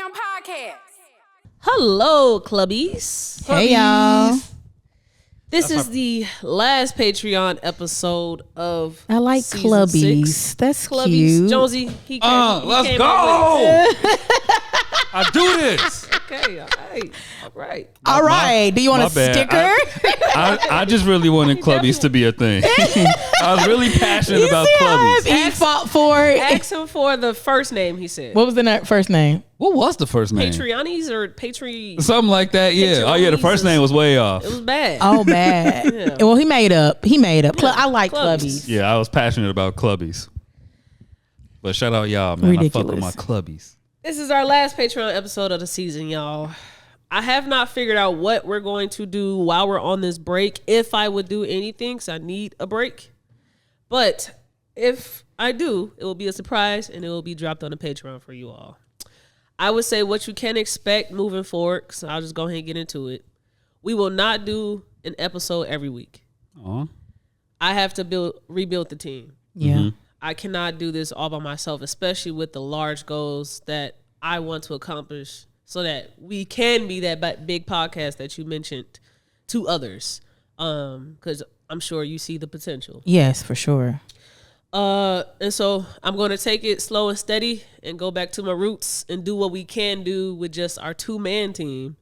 damn podcast. Hello, clubbies. Hey, y'all. This is the last Patreon episode of I like season clubbies. 6. That's Clubbies. cute. Jonesy, he came. Let's came go. up with I do this. it. Okay, all right. All right. Do you want a My bad. sticker? I just really wanted clubbies to be a thing. I was really passionate about clubbies. He fought for it. Ask him for the first name. He said. What was the first name? What was the first name? Patreonis or Patri? Something like that. Yeah. Oh yeah, the first name was way off. It was bad. Oh, bad. Yeah. Well, he made up. I like Clubbies. clubbies. Yeah, I was passionate about clubbies. But shout out y'all, man. I fuck with my clubbies. This is our last Patreon episode of the season, y'all. I have not figured out what we're going to do while we're on this break, if I would do anything, because I need a break. But if I do, it will be a surprise, and it will be dropped on the Patreon for you all. I would say what you can expect moving forward, so I'll just go ahead and get into it. We will not do an episode every week. Aw. I have to rebuild the team. Yeah. Mm-hmm. I cannot do this all by myself, especially with the large goals that I want to accomplish so that we can be that big podcast that you mentioned to others. Because I'm sure you see the potential. Yes, for sure. And so I'm going to take it slow and steady and go back to my roots and do what we can do with just our 2-man team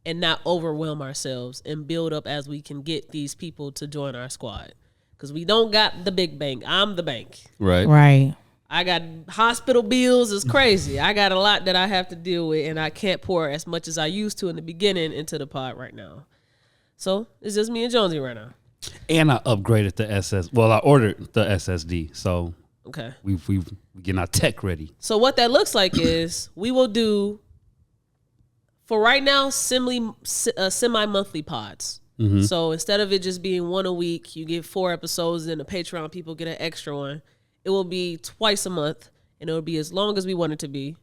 and not overwhelm ourselves and build up as we can get these people to join our squad. Because we don't got the big bank. I'm the bank. Right. I got hospital bills. It's crazy. I got a lot that I have to deal with, and I can't pour as much as I used to in the beginning into the pod right now. So it's just me and Jonesy right now. And I upgraded the SS. Well, I ordered the SSD, so Okay. we getting our tech ready. So what that looks like is we will do, for right now, semi-monthly pods. Mm-hmm. So instead of it just being one a week, you get 4 episodes, and the Patreon people get an extra one. It will be twice a month, and it'll be as long as we want it to be.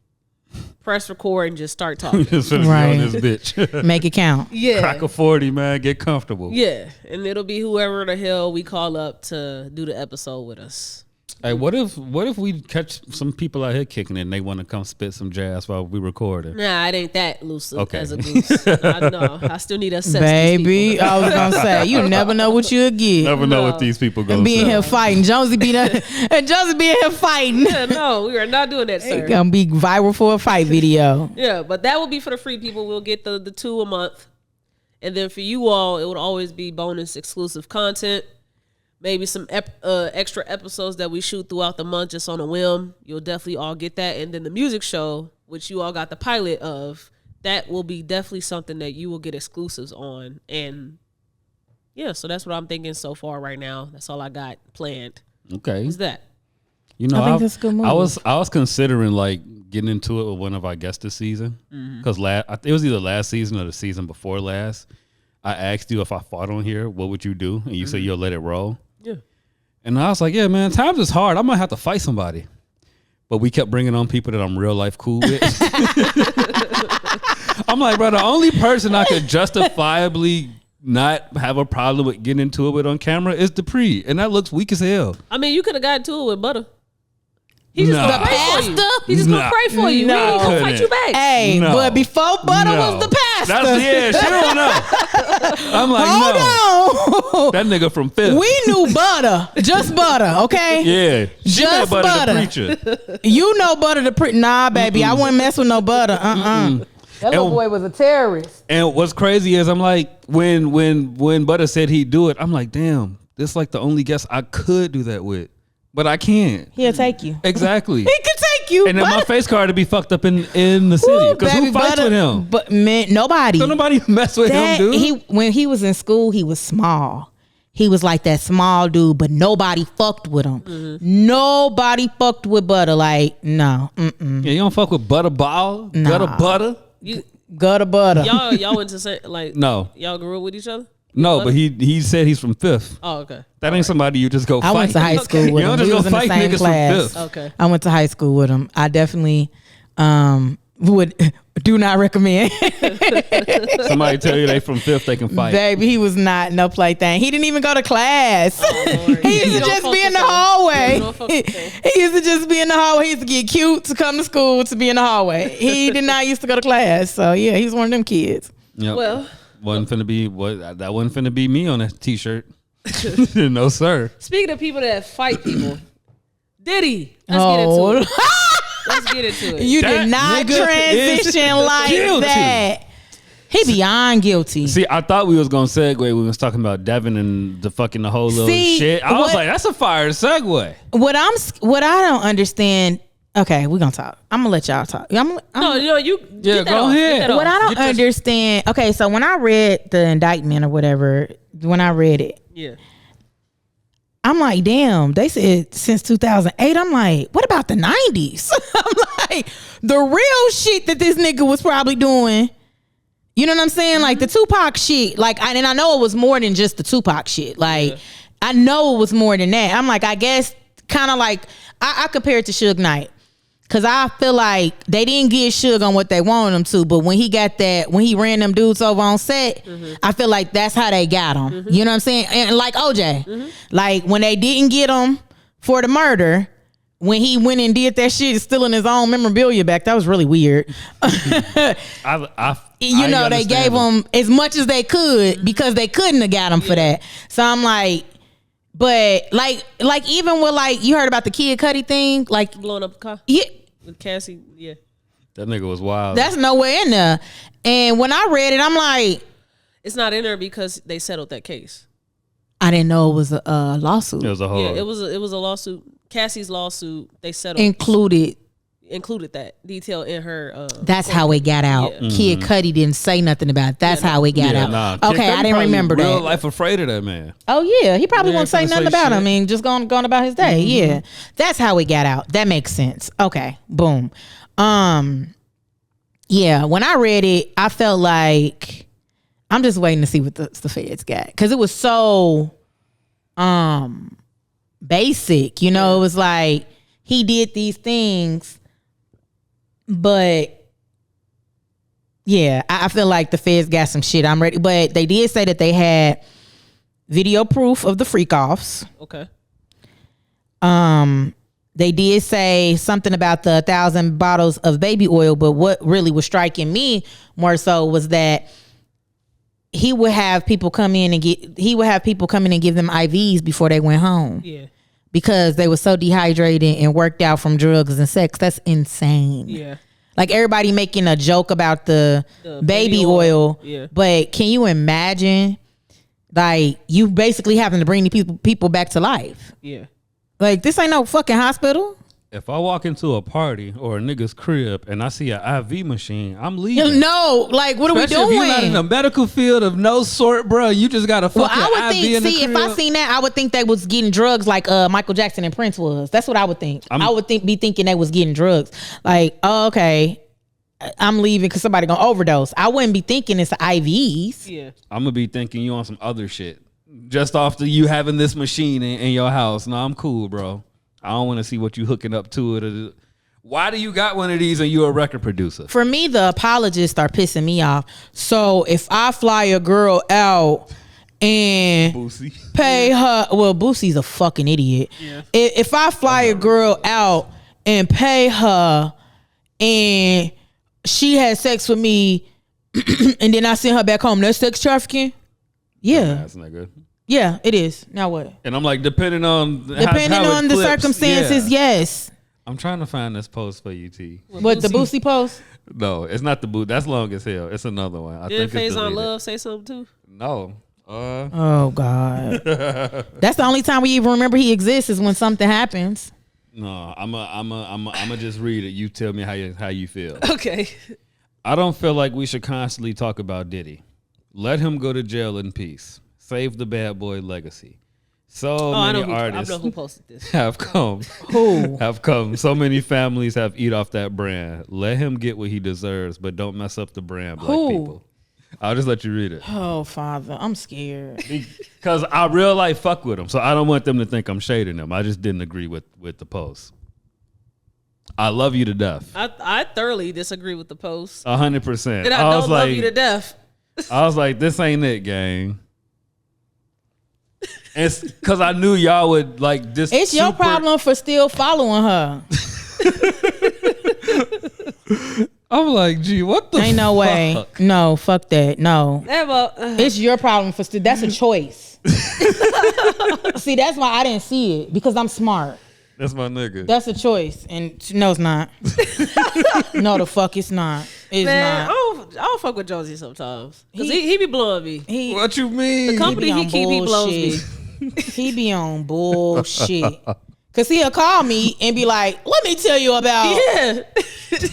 Press record and just start talking. Just finna Right. be on this bitch. Make it count. Yeah. Crack a 40, man. Get comfortable. Yeah, and it'll be whoever the hell we call up to do the episode with us. Hey, what if we catch some people out here kicking it and they want to come spit some jazz while we recording? Nah, it ain't that loose Okay. as a goose. I still need to assess Baby, these people. I was going to say, you never know what you'll get. Never know what these people go And being say. here fighting. Jonesy being here fighting. Yeah, no, we are not doing that, sir. It's going to be viral for a fight video. Yeah, but that will be for the free people. We'll get the 2 a month. And then for you all, it would always be bonus exclusive content. Maybe some extra episodes that we shoot throughout the month just on a whim. You'll definitely all get that. And then the music show, which you all got the pilot of, that will be definitely something that you will get exclusives on. And yeah, so that's what I'm thinking so far right now. That's all I got planned. Okay. Is that? You know, I think that's a good move. I was considering like getting into it with one of our guests this season because it was either last season or the season before last. I asked you if I fought on here, what would you do? And you said you'll let it roll. Yeah. And I was like, yeah, man, times is hard. I might have to fight somebody. But we kept bringing on people that I'm real life cool with. I'm like, bro, the only person I could justifiably not have a problem with getting into it with on camera is Dupree. And that looks weak as hell. I mean, you could have gotten to it with Butter. He just Nah. gonna pray for you. He just Nah. gonna pray for you. No. He ain't gonna fight you back. Hey, No. but before Butter No. was the pastor. She don't know. I'm like, Hold on. That nigga from Fifth. We knew Butter. Just Butter, okay? Yeah. She Just met Butter the Butter. preacher. You know Butter the preacher. Nah, baby, I wouldn't mess with no Butter. That little boy was a terrorist. And what's crazy is I'm like, when Butter said he'd do it, I'm like, damn, this is like the only guest I could do that with. But I can't. He'll take you. Exactly. He can take you. And then my face card to be fucked up in the city. Because who fights with him? But man, nobody. Don't nobody mess with him, dude. When he was in school, he was small. He was like that small dude, but nobody fucked with him. Mm-hmm. Nobody fucked with Butter. Like, no. Yeah, you don't fuck with Butter Ball? Nah. Gutter Butter? Gutter Butter. Y'all went to say, like, No. y'all grew up with each other? No, but he said he's from Fifth. Oh, okay. That ain't somebody you just go fight. I went to high school with You him. don't just We go was in the fight same niggas class. from Fifth. Okay. I went to high school with him. I definitely would Do not recommend. Somebody tell you they from Fifth, they can fight. Baby, he was not no plaything. He didn't even go to class. Oh, he used to just be in the hallway. He used to just be in the hallway. He used to get cute to come to school to be in the hallway. He did not used to go to class. So yeah, he was one of them kids. Yep. Well, that wasn't finna be me on that t-shirt. No, sir. speaking of people that fight people, Diddy. Let's get into it. Let's get into it. You That did not nigga transition is like guilty. that. He beyond guilty. See, I thought we was gonna segue. We was talking about Devin and the whole little See, shit. I was what- like, that's a fire segue. What I don't understand. Okay, we're gonna talk. I'm gonna let y'all talk. No, you. Yeah, get that go off. Get ahead. that off. What I don't understand. Okay, so when I read the indictment or whatever, when I read it, Yeah. I'm like, damn, they said since 2008. I'm like, what about the 90s? I'm like, the real shit that this nigga was probably doing. You know what I'm saying? Like the Tupac shit. Like, and I know it was more than just the Tupac shit. Like, I know it was more than that. I'm like, I guess kind of like, I compare it to Suge Knight. Cause I feel like they didn't get Suge on what they wanted him to, but when he ran them dudes over on set, I feel like that's how they got him. You know what I'm saying? And like OJ, like when they didn't get him for the murder, when he went and did that shit, stealing his own memorabilia back, that was really weird. I They gave him as much as they could because they couldn't have got him for that. So I'm like, but like even with like you heard about the Kid Cudi thing, like Blowing up the car yeah, with Cassie. Yeah. That nigga was wild. that's nowhere in there. And when I read it, I'm like, It's not in there because they settled that case. I didn't know it was a lawsuit It was a whole. Yeah, it was a lawsuit. Cassie's lawsuit. They settled. included that detail in her. That's how it got out. Yeah. Kid Cudi didn't say nothing about it. That's how it got out. Kid Okay, Cudi I didn't probably remember real that. life afraid of that man. Oh yeah, he probably Yeah, won't say finna nothing say about shit. him and just going about his day. Yeah, that's how it got out. That makes sense. Okay, boom. Yeah, when I read it, I felt like I'm just waiting to see what the feds got because it was so basic. You know, it was like he did these things, but yeah, I feel like the feds got some shit. I'm ready, but they did say that they had video proof of the freak offs. Okay. They did say something about the 1,000 bottles of baby oil, but what really was striking me more so was that he would have people come in and give them IVs before they went home. Yeah. Because they were so dehydrated and worked out from drugs and sex. That's insane. Yeah. Like everybody making a joke about the baby oil. Yeah. But can you imagine like you basically having to bring the people back to life? Yeah. Like this ain't no fucking hospital. If I walk into a party or a nigga's crib and I see an IV machine, I'm leaving. No, like what are Especially we doing? if you're not in a medical field of no sort, bro. You just got a Well, fucking I would IV think. in the See, crib. if I seen that, I would think they was getting drugs like Michael Jackson and Prince was. That's what I would think. I would be thinking they was getting drugs. Like, oh, okay, I'm leaving because somebody gonna overdose. I wouldn't be thinking it's IVs. Yeah. I'm gonna be thinking you on some other shit just off the you having this machine in your house. No, I'm cool, bro. I don't want to see what you hooking up to it. Why do you got one of these and you're a record producer? For me, the apologists are pissing me off. So if I fly a girl out and Boosie. pay her, well, Boosie's a fucking idiot. Yeah. If I fly a girl out and pay her and she had sex with me and then I send her back home, that's sex trafficking? Yeah. Ass nigga. Yeah, it is. Now what? And I'm like, depending on Depending how it on the flips, circumstances, yeah. yes. I'm trying to find this post for you, T. What, the Boosie post? No, it's not the boot. That's long as hell. It's another one. I Did think it's Phase on deleted. Love say something too? No. Oh God. That's the only time we even remember he exists is when something happens. No. I'm just read it. You tell me how you feel. Okay. I don't feel like we should constantly talk about Diddy. Let him go to jail in peace. Save the bad boy legacy. So many artists I know who posted this. have come. Who? Have come. So many families have eat off that brand. Let him get what he deserves, but don't mess up the brand, black Who? people. I'll just let you read it. Oh, Father, I'm scared. Because I real life fuck with them. So I don't want them to think I'm shading them. I just didn't agree with the post. I love you to death. I thoroughly disagree with the post. 100%. And I don't love you to death. I was like, this ain't it, gang. It's because I knew y'all would like this. It's your problem for still following her. I'm like, gee, what the Ain't no way. fuck? No, fuck that. No. It's your problem for still. That's a choice. See, that's why I didn't see it, because I'm smart. That's my nigga. That's a choice. And no, it's not. No, the fuck it's not. It's Man, not. I don't fuck with Jonesy sometimes. Because he be blowing me. What you mean? The company he keep, he blows me. He be on bullshit. Cause he'll call me and be like, "Let me tell you about." Yeah,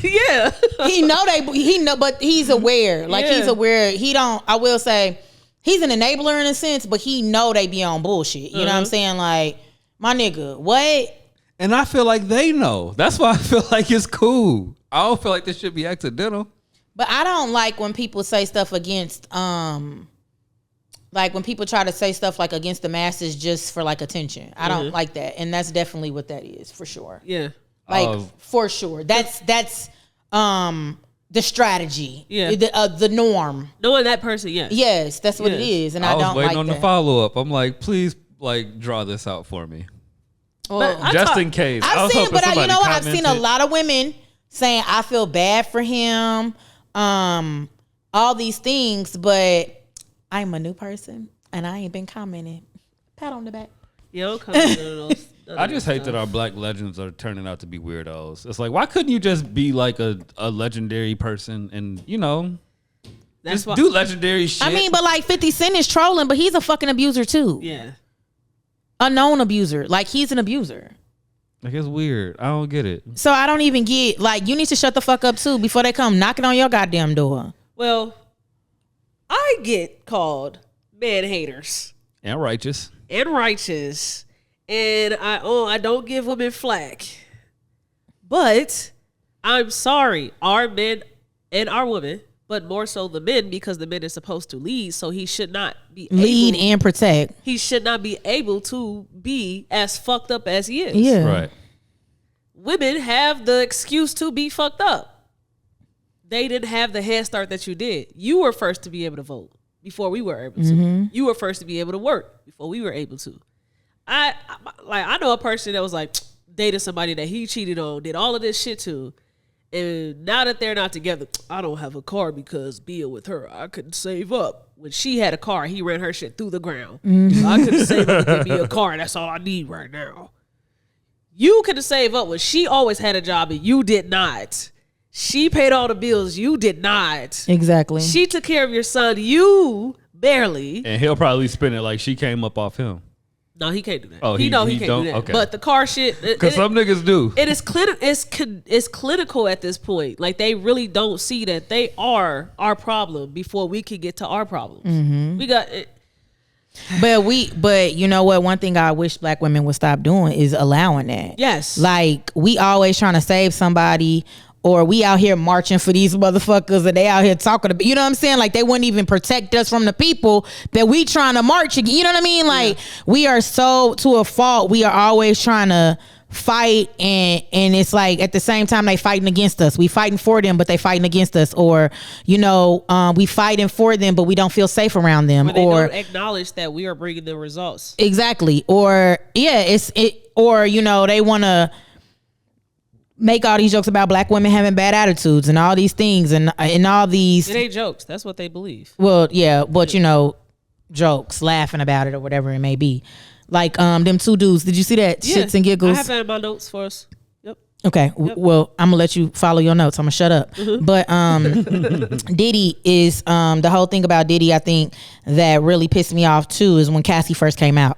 yeah. He know, but he's aware. Like Yeah. he's aware. He don't. I will say, he's an enabler in a sense, but he know they be on bullshit. You know what I'm saying? Like, my nigga, what? And I feel like they know. That's why I feel like it's cool. I don't feel like this should be accidental. But I don't like when people say stuff against, like when people try to say stuff like against the masses just for like attention. I don't like that, and that's definitely what that is for sure. Yeah. Like for sure, that's the strategy. Yeah. The norm. Knowing that person, yes. Yes, that's what it Yes. is, and I I was don't waiting like on that. the follow up. I'm like, please, like, draw this out for me. But I Just talk- in case. I I've was seen, hoping but you somebody know what? I've seen a commented. lot of women saying I feel bad for him, all these things, but I'm a new person and I ain't been commenting. Pat on the back. Yeah, don't come to those. I just hate that our black legends are turning out to be weirdos. It's like, why couldn't you just be like a legendary person and, you know, That's just why. do legendary shit? I mean, but like 50 Cent is trolling, but he's a fucking abuser too. Yeah. A known abuser. Like he's an abuser. like, it's weird. I don't get it. So I don't even get, like, you need to shut the fuck up too before they come knocking on your goddamn door. Well, I get called man haters And righteous. and righteous, and I don't give women flack, but I'm sorry, our men and our women, but more so the men, because the men is supposed to lead, so he should not be Lead able, and protect. he should not be able to be as fucked up as he is. Yeah. Right. Women have the excuse to be fucked up. They didn't have the head start that you did. You were first to be able to vote before we were able to. You were first to be able to work before we were able to. I know a person that was like dated somebody that he cheated on, did all of this shit to, and now that they're not together, I don't have a car because being with her, I couldn't save up. When she had a car, he ran her shit through the ground. So I couldn't save up to give me a car. That's all I need right now. You could have saved up when she always had a job and you did not. She paid all the bills. You did not. Exactly. She took care of your son. You barely. And he'll probably spin it like she came up off him. No, he can't do that. Oh, he he can't don't? do that. Okay. But the car shit. Because some niggas do. It is it's clinical at this point. Like they really don't see that they are our problem before we can get to our problems. We got it. But you know what? One thing I wish black women would stop doing is allowing that. Yes. Like we always trying to save somebody, or we out here marching for these motherfuckers, and they out here talking to, you know what I'm saying? Like they wouldn't even protect us from the people that we trying to march against. You know what I mean? Like we are so to a fault. We are always trying to fight, and it's like at the same time they fighting against us. We fighting for them, but they fighting against us. Or you know, we fighting for them, but we don't feel safe around them. But they or don't acknowledge that we are bringing the results. exactly. Or or you know, they want to make all these jokes about black women having bad attitudes and all these things and all these. It ain't jokes. That's what they believe. Well, yeah, but you know, jokes, laughing about it or whatever it may be. Like them two dudes. Did you see that? Shits and giggles. I have that in my notes for us. Yep. Okay. Well, I'm gonna let you follow your notes. I'm gonna shut up. But Diddy is the whole thing about Diddy, I think that really pissed me off too is when Cassie first came out.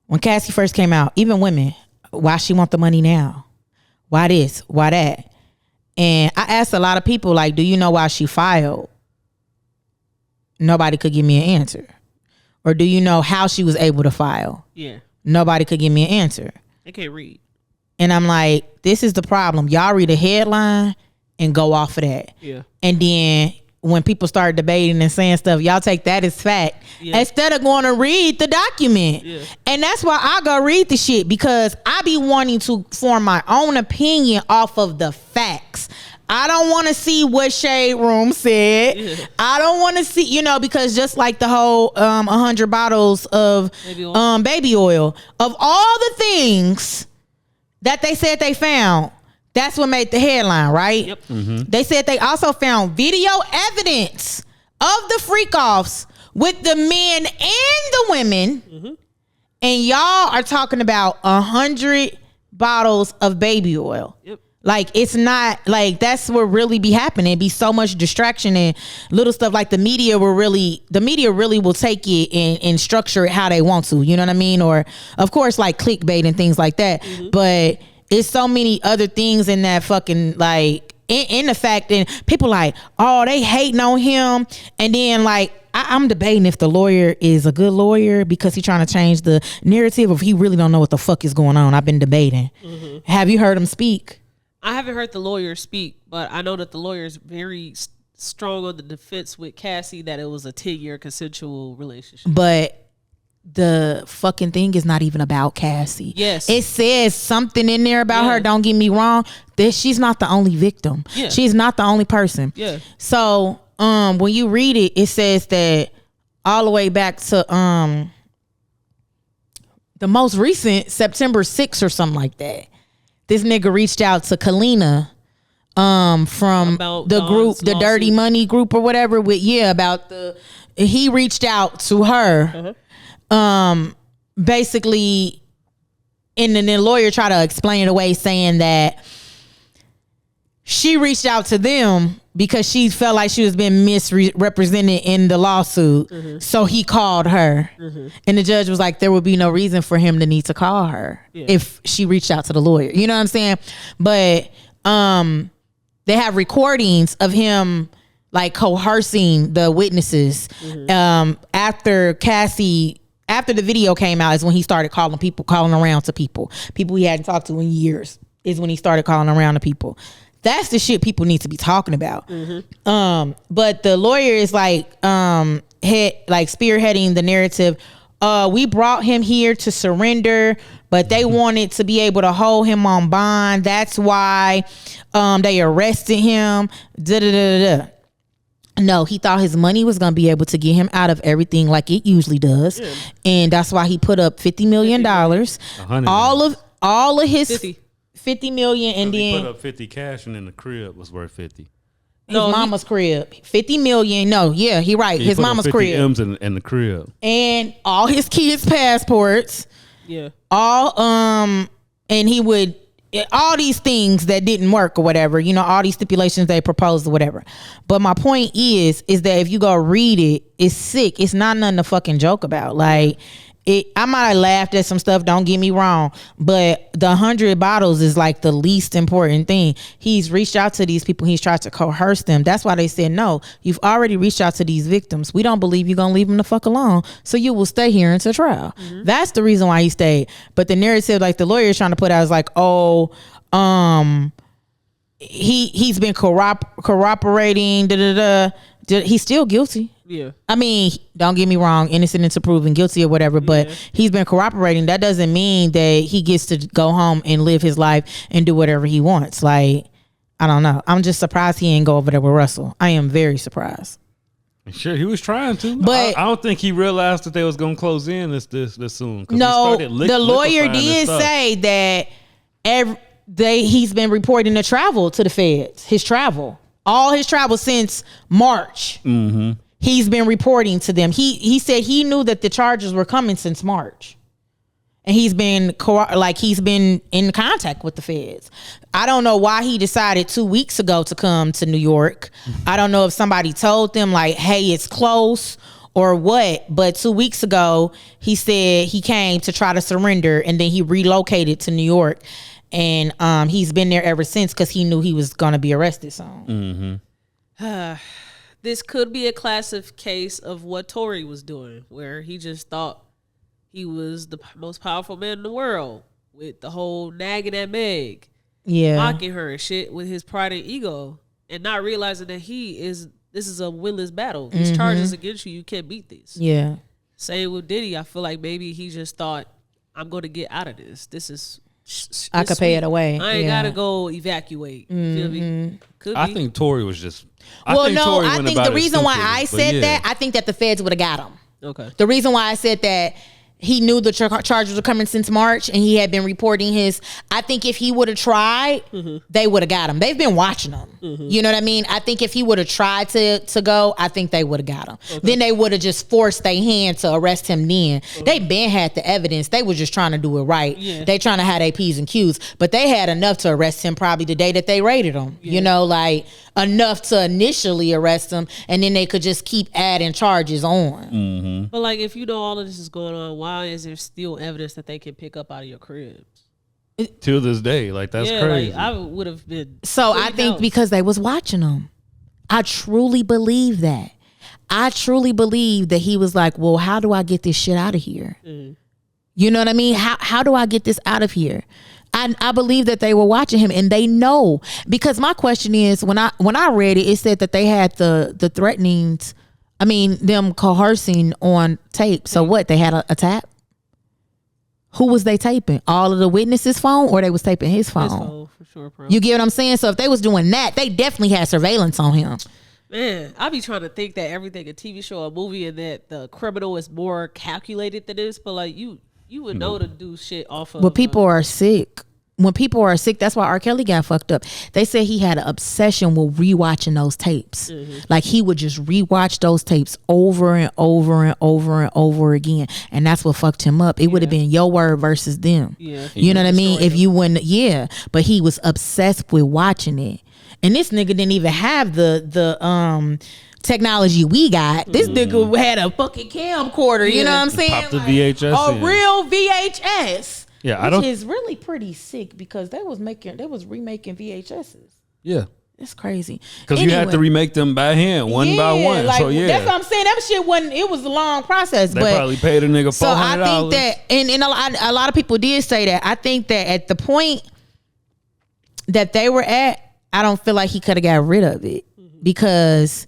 When Cassie first came out, even women, why she want the money now? Why this? Why that? And I asked a lot of people, like, do you know why she filed? Nobody could give me an answer. Or do you know how she was able to file? Yeah. Nobody could give me an answer. They can't read. And I'm like, this is the problem. Y'all read a headline and go off of that. Yeah. And then when people start debating and saying stuff, y'all take that as fact instead of going to read the document. And that's why I go read the shit, because I be wanting to form my own opinion off of the facts. I don't want to see what Shade Room said. I don't want to see, because just like the whole 100 bottles of baby oil, of all the things that they said they found, that's what made the headline, right? Yep. They said they also found video evidence of the freak-offs with the men and the women. And y'all are talking about 100 bottles of baby oil. Yep. Like, it's not like that's what really be happening. It'd be so much distraction and little stuff. Like the media really will take it and structure it how they want to, you know what I mean? Or of course, like clickbait and things like that. But it's so many other things in that fucking, like, in the fact that people like, oh, they hating on him. And then like, I'm debating if the lawyer is a good lawyer because he's trying to change the narrative, or if he really don't know what the fuck is going on. I've been debating. Have you heard him speak? I haven't heard the lawyer speak, but I know that the lawyer is very strong on the defense with Cassie that it was a 10-year consensual relationship. But the fucking thing is not even about Cassie. Yes. It says something in there about her, don't get me wrong, that she's not the only victim. Yeah. She's not the only person. Yeah. So when you read it, it says that all the way back to the most recent September 6th or something like that. This nigga reached out to Kalina from about the group, the Dirty Money group or whatever, he reached out to her. Basically, and then the lawyer tried to explain it away, saying that she reached out to them because she felt like she was being misrepresented in the lawsuit. So he called her. And the judge was like, there would be no reason for him to need to call her if she reached out to the lawyer. You know what I'm saying? But they have recordings of him like coercing the witnesses. After the video came out is when he started calling around to people he hadn't talked to in years, is when he started calling around to people. That's the shit people need to be talking about. But the lawyer is like spearheading the narrative. We brought him here to surrender, but they wanted to be able to hold him on bond. That's why they arrested him. No, he thought his money was going to be able to get him out of everything like it usually does. And that's why he put up $50 million. All of his 50 million, and then he put up 50 cash, and then the crib was worth 50. His mama's crib, 50 million. No, yeah, he right. His mama's crib, M's in the crib, and all his kids' passports. Yeah, and he would all these things that didn't work or whatever. All these stipulations they proposed or whatever. But my point is that if you go read it, it's sick. It's not nothing to fucking joke about. Like. I might have laughed at some stuff, don't get me wrong, but the 100 bottles is like the least important thing. He's reached out to these people. He's tried to coerce them. That's why they said, no, you've already reached out to these victims. We don't believe you're going to leave them the fuck alone. So you will stay here until trial. That's the reason why he stayed. But the narrative, like the lawyer is trying to put out, is like, he's been corroborating, he's still guilty. Yeah. I mean, don't get me wrong, innocent until proven guilty or whatever, but he's been cooperating. That doesn't mean that he gets to go home and live his life and do whatever he wants. Like, I don't know. I'm just surprised he ain't go over there with Russell. I am very surprised. Sure, he was trying to, but I don't think he realized that they was gonna close in this soon. No, the lawyer did say that he's been reporting the travel to the feds. All his travel since March. He's been reporting to them. He said he knew that the charges were coming since March, and he's been in contact with the feds. I don't know why he decided 2 weeks ago to come to New York. I don't know if somebody told them like, hey, it's close or what, but 2 weeks ago he said he came to try to surrender, and then he relocated to New York, and he's been there ever since because he knew he was going to be arrested soon. This could be a classic case of what Tory was doing, where he just thought he was the most powerful man in the world with the whole nagging at Meg, mocking her and shit with his pride and ego, and not realizing that he is this is a winless battle. These charges against you, you can't beat these. Yeah. Same with Diddy. I feel like maybe he just thought, I'm going to get out of this. This is. I could pay it away. I ain't gotta go evacuate. You feel me? Could be. I think Tory was just. I think the reason why I said that, I think that the feds would have got him. Okay. The reason why I said that he knew the charges were coming since March and he had been reporting his. I think if he would have tried, they would have got him. They've been watching him. You know what I mean? I think if he would have tried to go, I think they would have got him. Okay. Then they would have just forced their hand to arrest him then. They been had the evidence. They were just trying to do it right. Yeah. They trying to have their P's and Q's. But they had enough to arrest him probably the day that they raided him. Yeah. You know, like enough to initially arrest him and then they could just keep adding charges on. But like if you know all of this is going on, why is there still evidence that they can pick up out of your crib? Till this day, like that's crazy. Like, I would have been. So I think because they was watching them. I truly believe that. I truly believe that he was like, well, how do I get this shit out of here? You know what I mean? How do I get this out of here? I believe that they were watching him and they know, because my question is when I read it, it said that they had the threatenings. I mean, them coercing on tape. So what? They had a tap? Who was they taping? All of the witnesses' phone, or they was taping his phone? His phone, for sure, bro. You get what I'm saying? So if they was doing that, they definitely had surveillance on him. Man, I be trying to think that everything a TV show, a movie, and that the criminal is more calculated than this, but like you would know to do shit off of. But people are sick. When people are sick, that's why R. Kelly got fucked up. They said he had an obsession with rewatching those tapes. Like he would just rewatch those tapes over and over and over and over again. And that's what fucked him up. It would have been your word versus them. Yeah. You know what I mean? If you wouldn't, but he was obsessed with watching it. And this nigga didn't even have the technology we got. This nigga had a fucking camcorder. You know what I'm saying? Pop the VHS real VHS. Yeah, which is really pretty sick because they was remaking VHSs. Yeah, it's crazy because you had to remake them by hand, one by one. Like, so yeah, that's what I'm saying. That shit wasn't. It was a long process. They probably paid a nigga $400. So I think that, and a lot of people did say that. I think that at the point that they were at, I don't feel like he could have got rid of it because,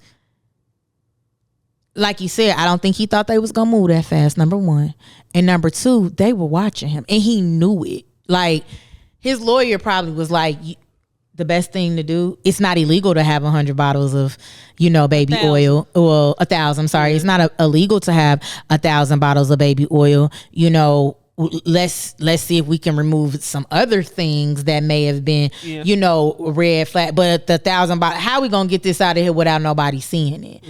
like you said, I don't think he thought they was gonna move that fast. Number one. And number two, they were watching him and he knew it. Like his lawyer probably was like, the best thing to do, it's not illegal to have 100 bottles of, baby oil, or 1,000. I'm sorry. It's not illegal to have 1,000 bottles of baby oil. Let's see if we can remove some other things that may have been, red flag. But the 1,000 bottles, how we gonna get this out of here without nobody seeing it?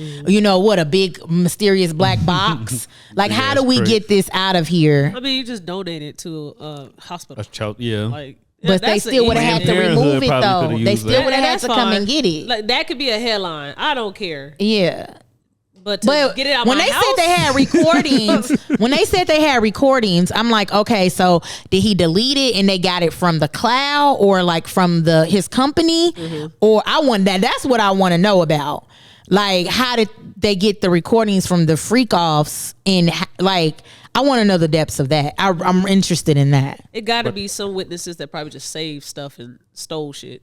What, a big mysterious black box? Like, how do we get this out of here? I mean, you just donate it to a hospital. Like, but they still would have had to remove it though. They still would have had to come and get it. Like that could be a headline. I don't care. Yeah. But get it out when my they house? said they had recordings, I'm like, okay, so did he delete it and they got it from the cloud or like from his company? Or that's what I want to know about. Like, how did they get the recordings from the freak offs? And like, I want to know the depths of that. I'm interested in that. It got to be some witnesses that probably just saved stuff and stole shit.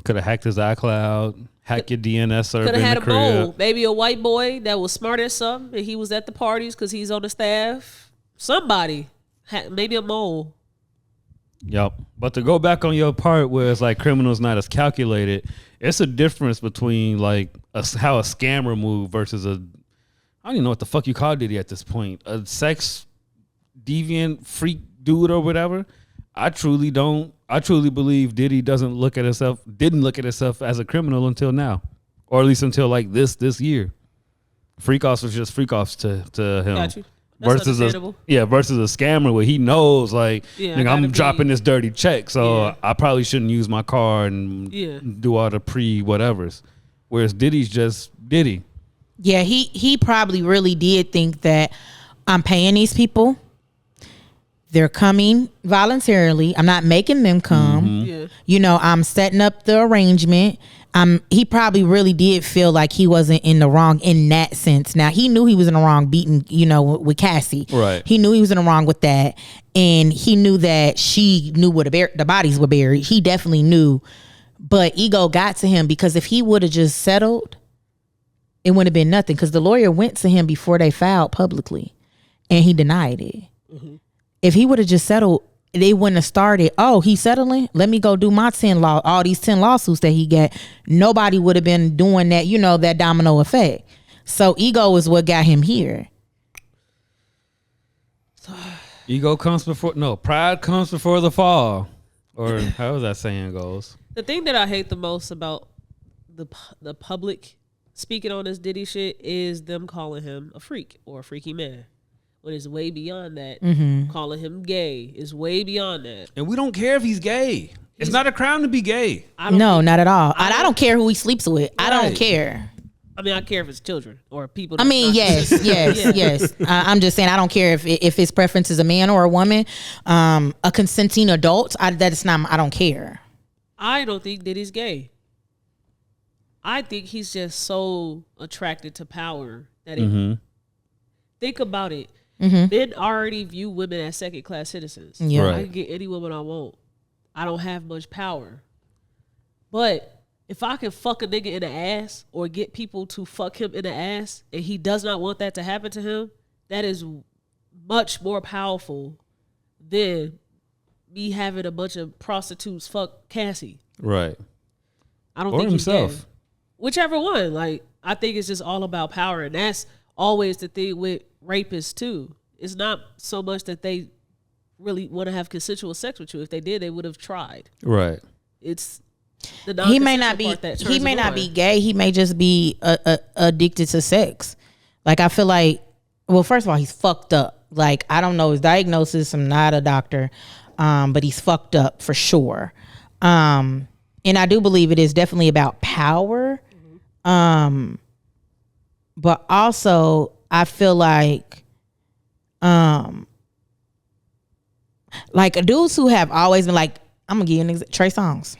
Could have hacked his iCloud, hack your DNS server. Could have had a crib. mole. Maybe a white boy that was smart at something and he was at the parties because he's on the staff. Somebody, maybe a mole. Yep. But to go back on your part where it's like criminals not as calculated, it's a difference between like how a scammer move versus I don't even know what the fuck you call Diddy at this point. A sex deviant freak dude or whatever. I truly believe Diddy didn't look at himself as a criminal until now. Or at least until like this year. Freak offs was just freak offs to him. Got you. That's understandable. Versus a scammer where he knows like I'm dropping this dirty check, so I probably shouldn't use my car and do all the whatevers. Whereas Diddy's just Diddy. Yeah, he probably really did think that I'm paying these people. They're coming voluntarily. I'm not making them come. I'm setting up the arrangement. He probably really did feel like he wasn't in the wrong in that sense. Now, he knew he was in the wrong beating, with Cassie. Right. He knew he was in the wrong with that. And he knew that she knew where the bodies were buried. He definitely knew. But ego got to him because if he would have just settled, it wouldn't have been nothing. Because the lawyer went to him before they filed publicly, and he denied it. If he would have just settled, they wouldn't have started. Oh, he's settling. Let me go do my all these 10 lawsuits that he got. Nobody would have been doing that. You know, that domino effect. So ego is what got him here. Pride comes before the fall, or how that saying goes. The thing that I hate the most about the public speaking on this Diddy shit is them calling him a freak or a freaky man. When it's way beyond that. Calling him gay is way beyond that. And we don't care if he's gay. It's not a crime to be gay. No, not at all. I don't care who he sleeps with. Right. I don't care. I mean, I care if it's children or people. I mean, yes. I'm just saying, I don't care if his preference is a man or a woman, a consenting adult. I don't care. I don't think Diddy's gay. I think he's just so attracted to power that think about it. Men already view women as second class citizens. Yeah. Right. I can get any woman I want. I don't have much power. But if I can fuck a nigga in the ass or get people to fuck him in the ass and he does not want that to happen to him, that is much more powerful than me having a bunch of prostitutes fuck Cassie. Right. I don't Or think himself. he's gay. Whichever one. Like, I think it's just all about power, and that's always the thing with rapists too. It's not so much that they really want to have consensual sex with you. If they did, they would have tried. Right. It's the He may not non-consensual be. part that He turns may it not on. be gay. He may just be addicted to sex. Like, I feel like. Well, first of all, he's fucked up. Like, I don't know his diagnosis. I'm not a doctor, but he's fucked up for sure. And I do believe it is definitely about power. But also, I feel like dudes who have always been like, I'm gonna give you an example, Trey Songz.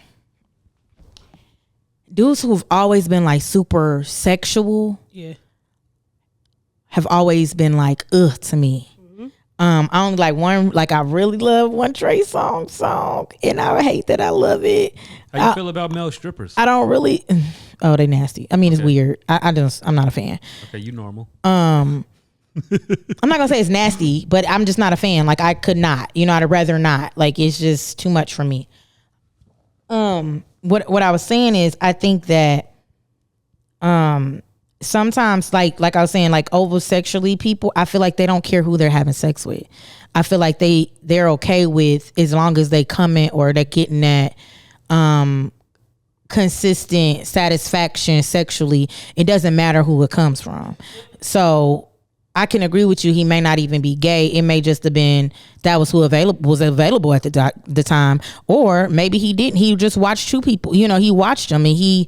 Dudes who've always been like super sexual, Yeah. have always been like, ugh, to me. I only like one, like I really love one Trey Songz song, and I hate that I love it. How you feel about male strippers? I don't really. Oh, they nasty. I mean, it's weird. I'm not a fan. Okay, you normal. I'm not gonna say it's nasty, but I'm just not a fan. Like, I could not. You know, I'd rather not. Like, it's just too much for me. What I was saying is, I think that sometimes, like I was saying, like over sexually people, I feel like they don't care who they're having sex with. I feel like they're okay with, as long as they come in or they're getting that consistent satisfaction sexually. It doesn't matter who it comes from. So I can agree with you. He may not even be gay. It may just have been that was who was available at the time, or maybe he didn't. He just watched two people. You know, he watched them and he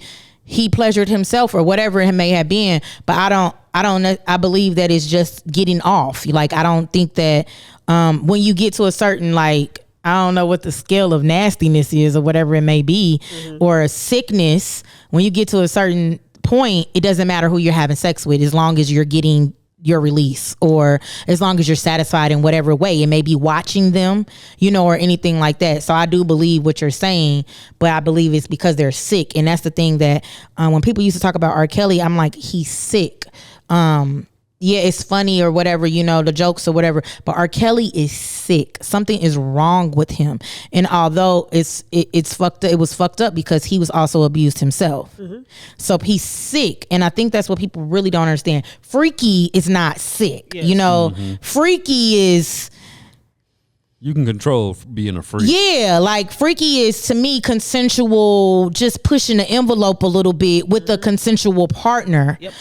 pleasured himself or whatever it may have been. But I believe that it's just getting off. Like, I don't think that when you get to a certain, like, I don't know what the scale of nastiness is or whatever it may be, or a sickness, when you get to a certain point, it doesn't matter who you're having sex with, as long as you're getting your release, or as long as you're satisfied in whatever way. It may be watching them, you know, or anything like that. So I do believe what you're saying, but I believe it's because they're sick. And that's the thing that when people used to talk about R. Kelly, I'm like, he's sick. Yeah, it's funny or whatever, you know, the jokes or whatever, but R. Kelly is sick. Something is wrong with him. And although it's fucked up, it was fucked up because he was also abused himself. So he's sick. And I think that's what people really don't understand. Freaky is not sick. Yes. You know, freaky is, you can control being a freak. yeah, like freaky is, to me, consensual, just pushing the envelope a little bit with a consensual partner. Yep.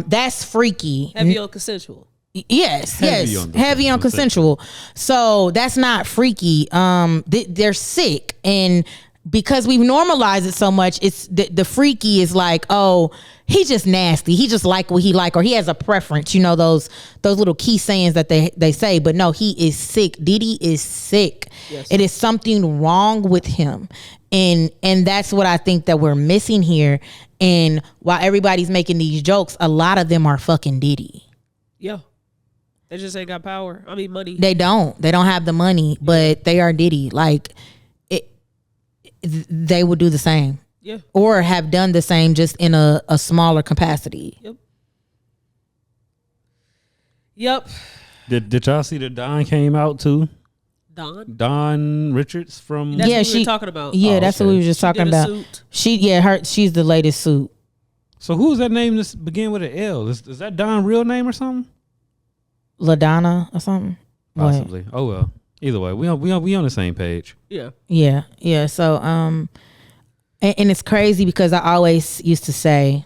That's freaky. Heavy on consensual. Yes, Heavy on consensual. So that's not freaky. They're sick, and because we've normalized it so much, it's the freaky is like, oh, he's just nasty. He just like what he like, or he has a preference. You know, those little key sayings that they say. But no, he is sick. Diddy is sick. Yes. It is something wrong with him, and that's what I think that we're missing here. And while everybody's making these jokes, a lot of them are fucking Diddy. Yeah. They just ain't got power. I mean, money. They don't have the money, but they are Diddy. Like, they would do the same. Yeah. Or have done the same, just in a smaller capacity. Yep. Did y'all see that Don came out too? Don Richards from That's what we were talking about. Yeah, that's what we were just talking did a about. suit. She's the latest suit. So who's that name that begin with an L? Is that Don's real name or something? LaDonna or something? Possibly. What? Oh well. Either way, we on the same page. Yeah. Yeah. So and it's crazy because I always used to say,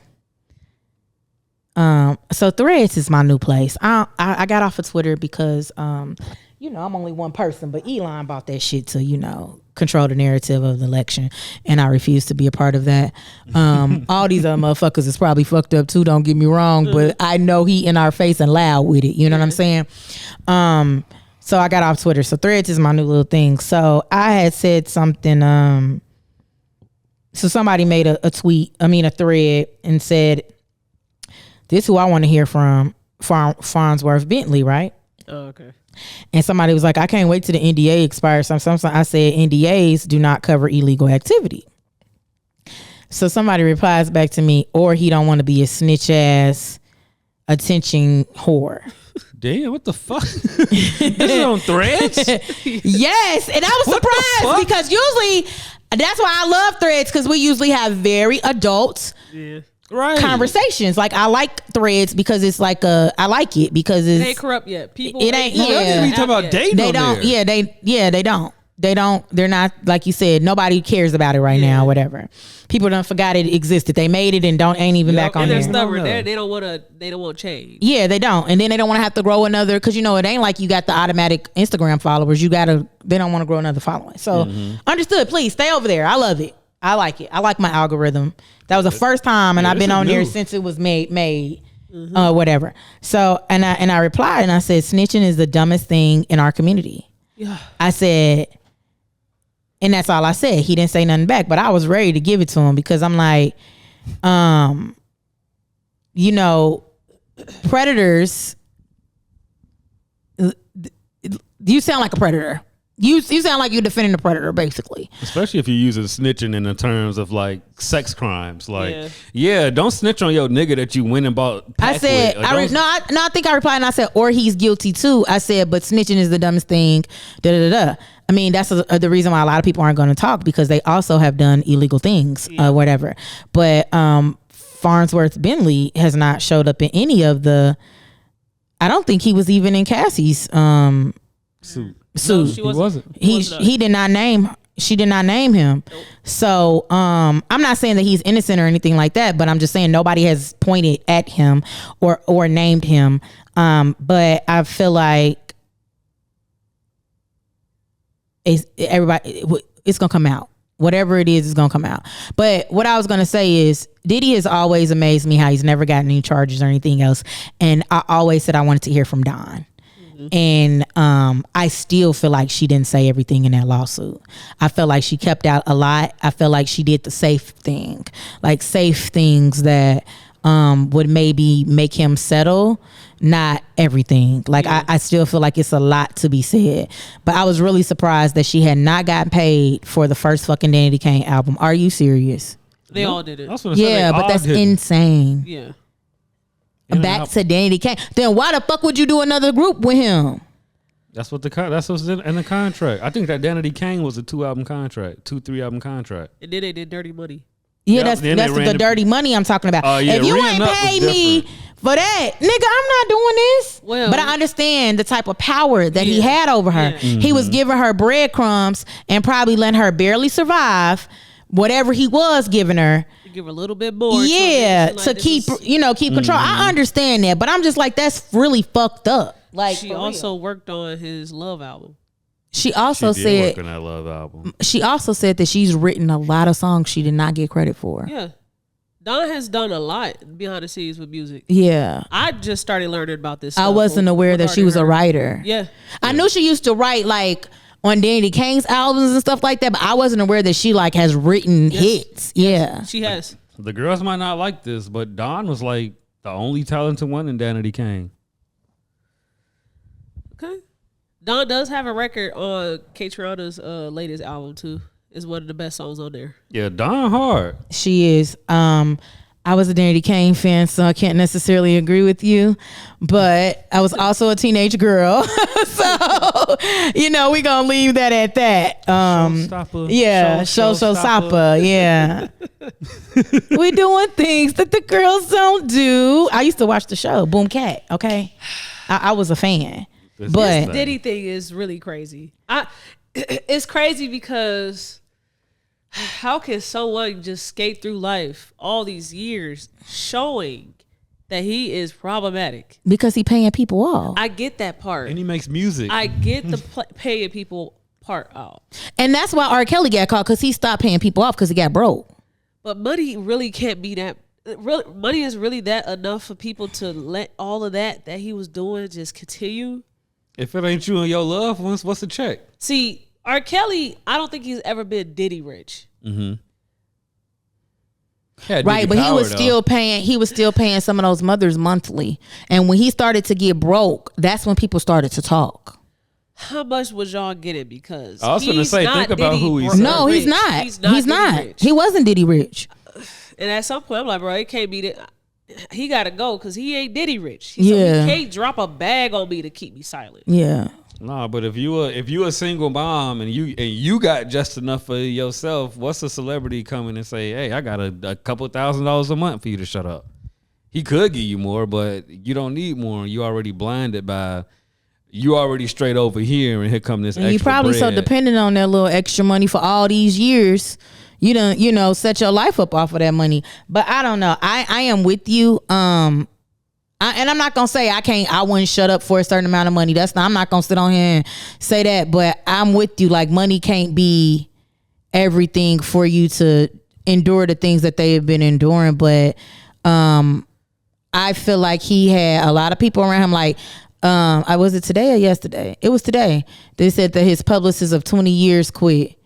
so Threads is my new place. I got off of Twitter because I'm only one person, but Elon bought that shit to, control the narrative of the election, and I refuse to be a part of that. All these other motherfuckers is probably fucked up too, don't get me wrong, but I know he in our face and loud with it, you know what I'm saying? So I got off Twitter. So Threads is my new little thing. So I had said something, so somebody made a thread and said, this is who I want to hear from, Farnsworth Bentley, right? Oh, okay. And somebody was like, I can't wait till the NDA expires. I said NDAs do not cover illegal activity. So somebody replies back to me, or he don't want to be a snitch ass attention whore. Damn, what the fuck? This is on Threads? Yes, and I was surprised because usually that's why I love Threads, because we usually have very adult conversations. Like, I like Threads because it's like I like it because it ain't corrupt yet. People, it ain't. We talking about dating. They don't. There. They don't. They don't. They're not, like you said. Nobody cares about it right now. Whatever. People don't forgot it existed. They made it and ain't even back on and there. they're stubborn. They don't want to. They don't want change. Yeah, they don't. And then they don't want to have to grow another, because it ain't like you got the automatic Instagram followers. They don't want to grow another following. So understood. Please stay over there. I love it. I like it. I like my algorithm. That was the first time, and I've been on there since it was made. Whatever. So and I replied and I said, snitching is the dumbest thing in our community. Yeah. I said. And that's all I said. He didn't say nothing back, but I was ready to give it to him because I'm like, predators, you sound like a predator. You sound like you're defending the predator, basically. Especially if you're using snitching in the terms of like sex crimes. Like, don't snitch on your nigga that you went and bought. I said, I think I replied and I said, or he's guilty too. I said, but snitching is the dumbest thing. Da da da. I mean, that's the reason why a lot of people aren't going to talk, because they also have done illegal things, whatever. But Farnsworth Bentley has not showed up in any of the. I don't think he was even in Cassie's suit. No, she wasn't. He did not name. She did not name him. Nope. So I'm not saying that he's innocent or anything like that, but I'm just saying nobody has pointed at him or named him. But I feel like it's gonna come out. Whatever it is gonna come out. But what I was gonna say is, Diddy has always amazed me how he's never gotten any charges or anything else, and I always said I wanted to hear from Don. And I still feel like she didn't say everything in that lawsuit. I felt like she kept out a lot. I felt like she did the safe thing, like safe things that would maybe make him settle, not everything. Like I still feel like it's a lot to be said. But I was really surprised that she had not gotten paid for the first fucking Diddy Kane album. Are you serious? They all did it. Yeah, but that's insane. Yeah. Back to Diddy Kane. Then why the fuck would you do another group with him? That's what's in the contract. I think that Diddy Kane was a 2-album contract, 3-album contract. And then they did Dirty Money. Yeah, that's the dirty money I'm talking about. If you ain't paid me for that, nigga, I'm not doing this. Well, but I understand the type of power that he had over her. Yeah. He was giving her breadcrumbs and probably letting her barely survive whatever he was giving her. Give her a little bit more. To keep control. I understand that, but I'm just like, that's really fucked up. Like, she also worked on his Love album. She also said work on that Love album. She also said that she's written a lot of songs she did not get credit for. Yeah. Don has done a lot behind the scenes with music. Yeah. I just started learning about this. I wasn't aware that she was a writer. Yeah. I knew she used to write like on Diddy Kane's albums and stuff like that, but I wasn't aware that she like has written hits. Yeah. She has. The girls might not like this, but Don was like the only talented one in Diddy Kane. Okay. Don does have a record on K-Triona's latest album too. is one of the best songs on there. Yeah, Don hard. She is. I was a Danny Kane fan, so I can't necessarily agree with you. But I was also a teenage girl, so we gonna leave that at that. Showstopper. Yeah, showstopper. Yeah, we doing things that the girls don't do. I used to watch the show Boom Cat. Okay, I was a fan, but This Diddy thing is really crazy. It's crazy because how can someone just skate through life all these years showing that he is problematic? because he paying people off, I get that part. And he makes music. I get the paying people part out. and that's why R. Kelly got caught because he stopped paying people off because he got broke. But money really can't be that. Really, money is really that enough for people to let all of that he was doing just continue. If it ain't you and your loved ones, what's the check? See, R. Kelly, I don't think he's ever been Diddy rich. Mm-hmm. Right, but he was still paying. He was still paying some of those mothers monthly, and when he started to get broke, that's when people started to talk. How much was y'all getting? Because I was gonna he's say, not think about Diddy who he's rich. No, he's not. He's He's Diddy not. rich. He wasn't Diddy rich. And at some point, I'm like, bro, it can't be that. He got to go because he ain't Diddy rich. So Yeah. he can't drop a bag on me to keep me silent. Yeah. Nah, but if you a single mom and you got just enough for yourself, what's a celebrity coming and say, hey, I got a couple $1,000s a month for you to shut up? He could give you more, but you don't need more. You already blinded by you already straight over here, and here come this. And extra you probably bread. so dependent on that little extra money for all these years. You done, set your life up off of that money. But I don't know. I am with you. And I'm not gonna say I wouldn't shut up for a certain amount of money. I'm not gonna sit on here and say that, but I'm with you. Like, money can't be everything for you to endure the things that they have been enduring. But I feel like he had a lot of people around him. Like, was it today or yesterday? It was today. They said that his publicist of 20 years quit.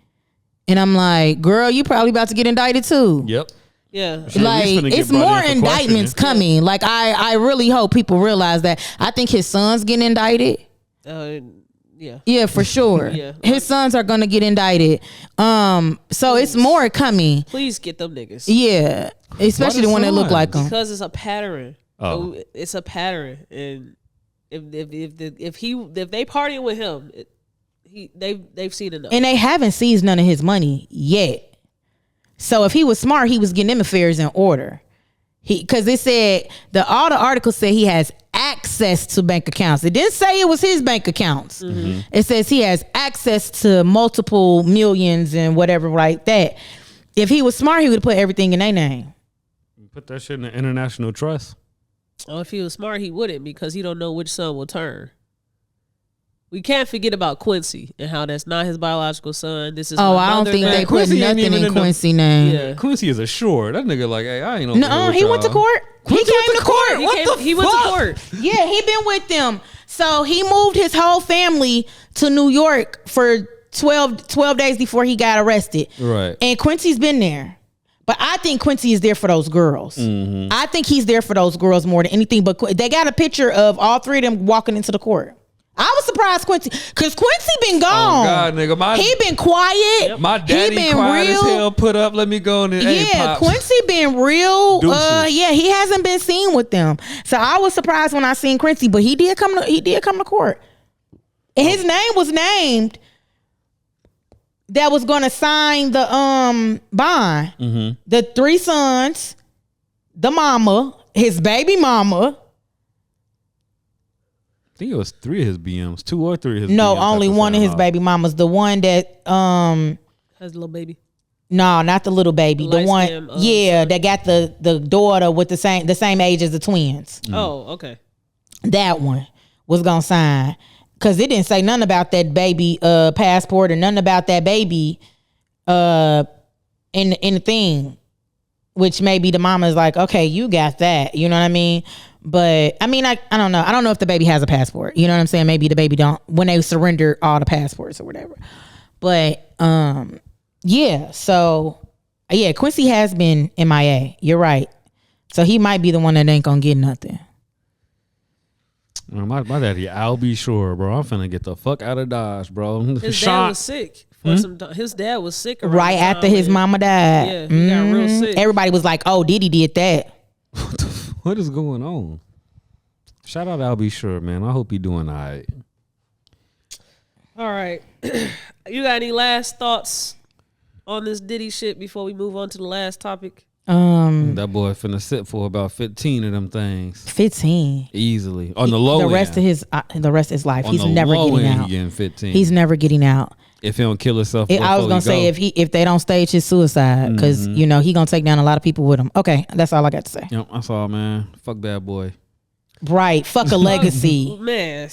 And I'm like, girl, you probably about to get indicted too. Yep. Yeah. Like, it's more indictments coming. Like, I really hope people realize that. I think his son's getting indicted. Yeah. Yeah, for sure. Yeah. His sons are gonna get indicted. So it's more coming. Please get them niggas. Yeah, especially the one that look like them. Because it's a pattern. Oh. It's a pattern, and if they partying with him, they've seen enough. And they haven't seized none of his money yet. So if he was smart, he was getting them affairs in order. Because it said all the articles said he has access to bank accounts. It didn't say it was his bank accounts. Mm-hmm. It says he has access to multiple millions and whatever like that. If he was smart, he would put everything in their name. Put that shit in the international trust. Oh, if he was smart, he wouldn't, because he don't know which son will turn. We can't forget about Quincy and how that's not his biological son. This is I don't think they put nothing in Quincy's name. Yeah. Quincy is a short. That nigga like, hey, I ain't No, he went to court. He came to court. He went to court. Yeah, he been with them. So he moved his whole family to New York for 12 days before he got arrested. Right. And Quincy's been there. But I think Quincy is there for those girls. Mm-hmm. I think he's there for those girls more than anything. But they got a picture of all three of them walking into the court. I was surprised Quincy, because Quincy been gone. Oh God, nigga, he been quiet. My daddy he been quiet real, as hell. Put up, let me go in. Yeah, Quincy been real. Deuces. Yeah, he hasn't been seen with them. So I was surprised when I seen Quincy, but he did come to court. And his name was named that was going to sign the bond. Mm-hmm. The three sons, the mama, his baby mama. I think it was 3 of his BMs, 2 or 3 of his No, BMs only one of his baby mamas. The one that has a little baby. No, not the little baby. The one, that got the daughter with the same age as the twins. Mm. Oh, okay. That one was gonna sign, because it didn't say nothing about that baby passport or nothing about that baby in the thing. Which maybe the mama's like, okay, you got that. You know what I mean? But I mean, I don't know. I don't know if the baby has a passport. You know what I'm saying? Maybe the baby don't, when they surrender all the passports or whatever. But yeah. So yeah, Quincy has been MIA. You're right. So he might be the one that ain't gonna get nothing. My daddy, I'll be sure, bro. I'm finna get the fuck out of Dodge, bro. His dad was sick For some time. His dad was sick around Right the after time his and- mama died. Yeah, he got real sick. Everybody was like, "Oh, Diddy did that." What is going on? Shout out Al B. Sure, man. I hope he doing all right. All right. You got any last thoughts on this Diddy shit before we move on to the last topic? That boy finna sit for about 15 of them things 15 easily on the low the rest end. of his life. On He's the never low getting end, out. he getting 15. He's never getting out. If he don't kill himself, I was gonna say if they don't stage his suicide, because you know he gonna take down a lot of people with him. Okay, that's all I got to say. Yep, that's all, man. Fuck Bad Boy. Right, fuck a legacy. Man.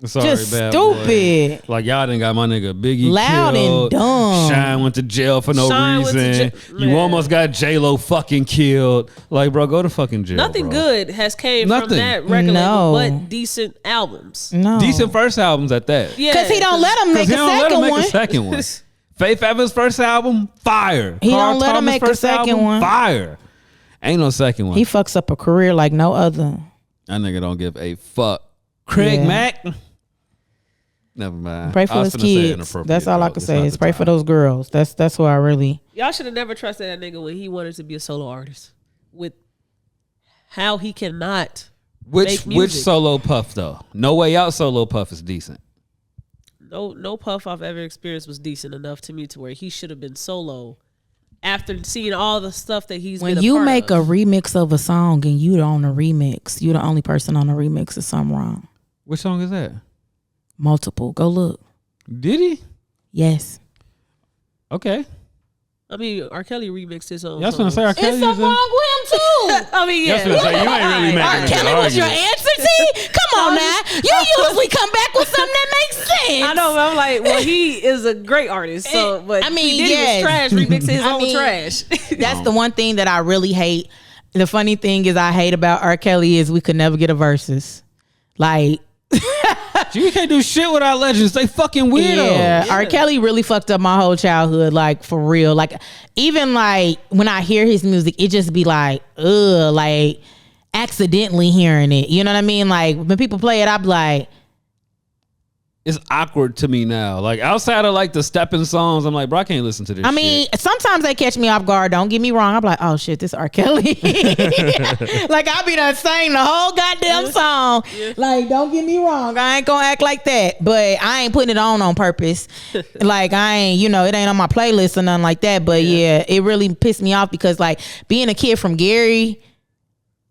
Sorry, Just Bad stupid. Boy. Like y'all done got my nigga Biggie Loud and killed. dumb. Shine went to jail for no Shine went to reason. jail. You Man. almost got J-Lo fucking killed. Like, bro, go to fucking jail. Nothing bro. good has came from Nothing. that record No. label, but decent albums. No, Decent first albums at that. Yeah, because he don't let him make He a don't let him second make one. a second one. Faith Evans' first album, fire. He Carl don't let him Thomas' make a first second album, one. Fire. Ain't no second one. He fucks up a career like no other. That nigga don't give a fuck. Craig Yeah. Mack. Never mind. Pray for I was his finna say kids. inappropriate That's all I joke. can It's say not is the pray for time. those girls. That's who I really. Y'all should have never trusted that nigga when he wanted to be a solo artist. With how he cannot Which make music. solo Puff though? No Way Out solo Puff is decent. No Puff I've ever experienced was decent enough to me to where he should have been solo. After seeing all the stuff that he's When been you part make of. a remix of a song and you on a remix, you the only person on the remix. Is something wrong. Which song is that? Multiple. Go look. Did he? Yes. Okay. I mean, R. Kelly remixed his own. Y'all gonna say R. It's Kelly? something wrong with him too. I mean, yeah. Y'all gonna say you ain't really making R. a good Kelly was your argument. answer, T? Come on now. You usually come back with something that makes sense. I know, but I'm like, well, he is a great artist. So, but I mean, he did yes. was trash remixing his I own mean, trash. That's the one thing that I really hate. The funny thing is I hate about R. Kelly is we could never get a versus. Like, You can't do shit without legends. They fucking weirdos. yeah, R. Kelly really fucked up my whole childhood, like for real. Like, even like when I hear his music, it just be like, ugh, like accidentally hearing it. You know what I mean? Like when people play it, I be like, It's awkward to me now. Like outside of like the stepping songs, I'm like, bro, I can't listen to this. I mean, sometimes they catch me off guard. Don't get me wrong. I'm like, oh shit, this R. Kelly. Like I'll be done saying the whole goddamn song. Like, don't get me wrong. I ain't gonna act like that. But I ain't putting it on purpose. Like I ain't, it ain't on my playlist or nothing like that. But yeah, it really pissed me off because like being a kid from Gary,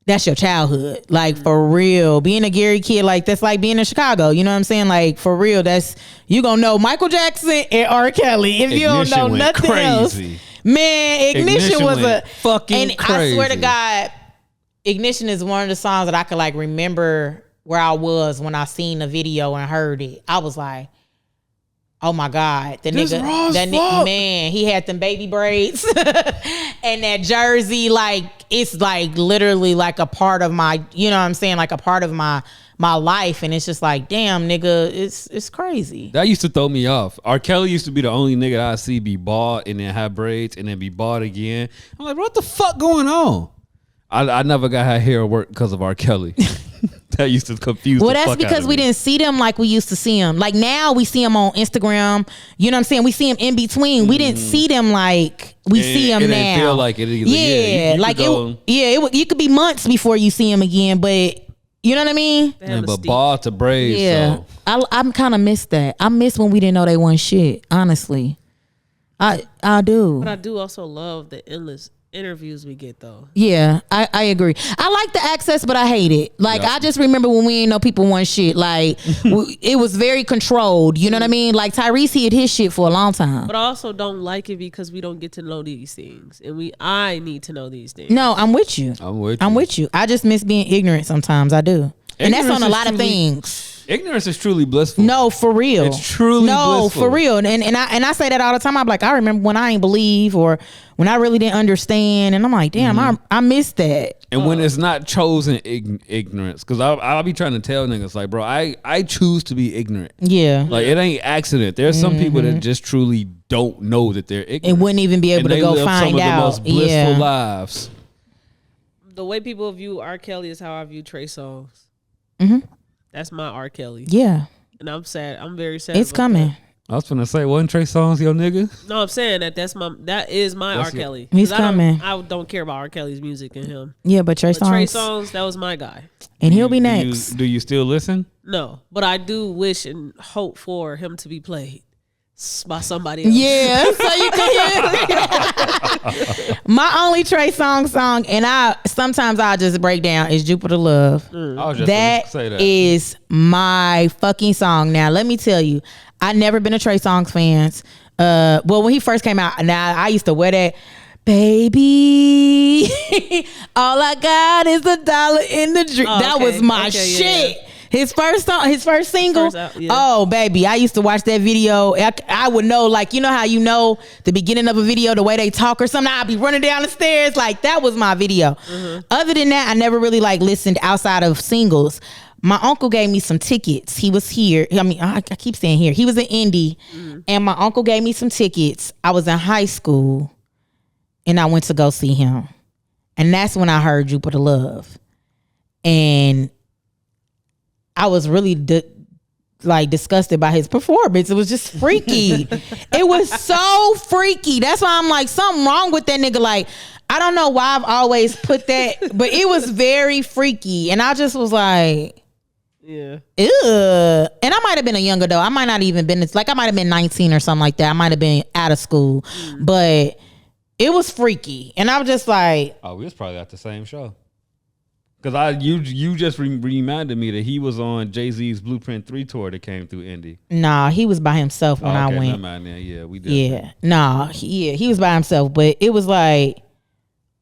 that's your childhood. Like for real. Being a Gary kid, like that's like being in Chicago. You know what I'm saying? Like for real, that's you gonna know Michael Jackson and R. Kelly. If you don't Ignition know went nothing crazy. else. Man, Ignition was went fucking and I swear to crazy. God, Ignition is one of the songs that I could like remember where I was when I seen the video and heard it. I was like, oh my God, the This nigga, raw as that fuck. man, he had them baby braids and that jersey, like it's like literally like a part of my, you know what I'm saying, like a part of my life, and it's just like, damn, nigga, it's crazy. That used to throw me off. R. Kelly used to be the only nigga I see be bald and then have braids and then be bald again. I'm like, what the fuck going on? I never got her hair work because of R. Kelly. That used to confuse Well, the that's fuck out because of we me. didn't see them like we used to see them. Like now we see them on Instagram. You know what I'm saying? We see them in between. We didn't see them like we And see them it now. ain't feel like it either. Yeah, Yeah, you like could go- you could be months before you see them again, but you know what I mean? Yeah, but bald to braids. Yeah, So. I'm kind of miss that. I miss when we didn't know they wasn't shit. Honestly, I do. But I do also love the endless interviews we get though. Yeah, I agree. I like the access, but I hate it. Like, Yeah. I just remember when we ain't know people want shit. Like, it was very controlled. You know what I mean? Like, Tyrese hid his shit for a long time. But I also don't like it because we don't get to know these things, and I need to know these things. No, I'm with you. I'm with you. I just miss being ignorant sometimes. I do. And that's Ignorance on a is lot of truly- things. Ignorance is truly blissful. No, for real. It's truly blissful. for real. And I say that all the time. I'm like, I remember when I ain't believe or when I really didn't understand. And I'm like, damn, I miss that. And when it's not chosen ignorance, because I'll be trying to tell niggas like, bro, I choose to be ignorant. Yeah. Like it ain't accident. There's some people that just truly don't know that they're ignorant. And wouldn't even be able And to they go live find some of out. the most blissful Yeah. lives. The way people view R. Kelly is how I view Trey Songz. That's my R. Kelly, Yeah. and I'm sad. I'm very sad. It's about coming. that. I was finna say, wasn't Trey Songz your nigga? No, I'm saying that that is my That's R. Kelly. He's 'Cause coming. I don't care about R. Kelly's music and him. Yeah, but Trey But Trey Songz, Songz, that was my guy. and he'll be Do next. do you still listen? No, but I do wish and hope for him to be played by somebody else. Yeah, so you can hear. My only Trey Songz song, and sometimes I'll just break down, is Jupiter Love. I was just That gonna say that. is my fucking song. Now, let me tell you, I never been a Trey Songz fan. Well, when he first came out, now I used to wear that. Baby, all I got is $1 in the drink. Oh, that okay. was my Okay, shit. yeah. His first song, his first single. First out, yeah. Oh, baby, I used to watch that video. I would know, like, you know how you know the beginning of a video, the way they talk or something. I'd be running down the stairs. Like, that was my video. Other than that, I never really like listened outside of singles. My uncle gave me some tickets. He was here. I mean, I keep saying here. He was in Indy, and my uncle gave me some tickets. I was in high school, and I went to go see him. And that's when I heard Jupiter Love. And I was really disgusted by his performance. It was just freaky. It was so freaky. That's why I'm like, something wrong with that nigga. Like, I don't know why I've always put that, but it was very freaky. And I just was like, Yeah. ugh. And I might have been a young adult. I might not even been, I might have been 19 or something like that. I might have been out of school. But it was freaky. And I was just like, Oh, we was probably at the same show. Cause you just reminded me that he was on Jay-Z's Blueprint 3 tour that came through Indy. nah, he was by himself when I Okay, went. never mind then. Yeah, we did. Yeah, nah, he was by himself, but it was like,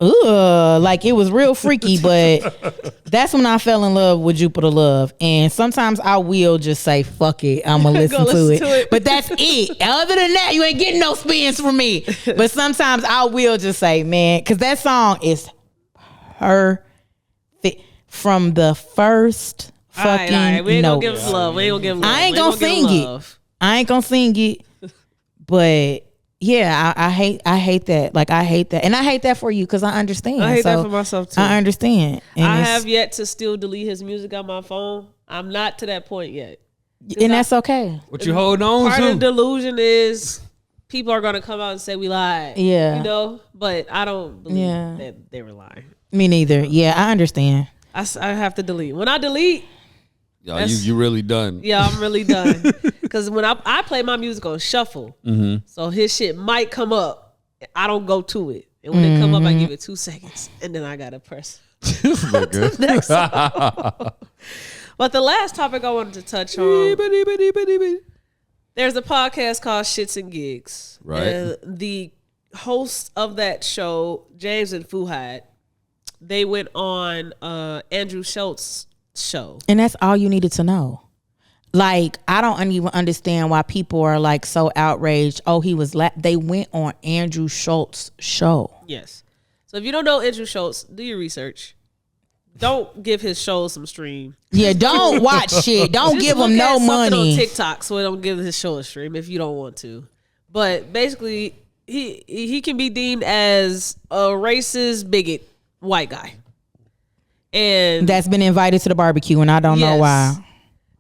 ugh, like it was real freaky. But that's when I fell in love with Jupiter Love, and sometimes I will just say, "Fuck it, I'm gonna listen, listen to to it." it. But that's it. Other than that, you ain't getting no spins from me. But sometimes I will just say, "Man," because that song is perfect from the first fucking All right. We ain't note. gonna give him love. We ain't gonna give him love. I ain't We gonna give him sing it. love. I ain't gonna sing it, but yeah, I hate that. Like, I hate that, and I hate that for you because I understand. I hate that So, for myself too. I understand. And I it's- have yet to still delete his music on my phone. I'm not to that point yet. and that's okay. What you hold on Part of the to? delusion is people are gonna come out and say we lied. Yeah. You know, but I don't believe Yeah. that they were lying. Me neither. Yeah, I understand. I have to delete. When I delete, Yo, you really done. yeah, I'm really done. Because when I play my music on shuffle, so his shit might come up. I don't go to it. And when it come up, I give it 2 seconds. And then I got to press. Next song. But the last topic I wanted to touch on, there's a podcast called Shits and Gigs. Right. And the hosts of that show, James and Fuhad, they went on Andrew Schultz's show. And that's all you needed to know. Like, I don't even understand why people are like so outraged. Oh, he was they went on Andrew Schultz's show. Yes. So if you don't know Andrew Schultz, do your research. Don't give his show some stream. Yeah, don't watch shit. Don't Just give look him at no something money. on TikTok, so don't give his show a stream if you don't want to. But basically, he can be deemed as a racist bigot white guy, and That's been invited to the barbecue, and I don't know Yes. why.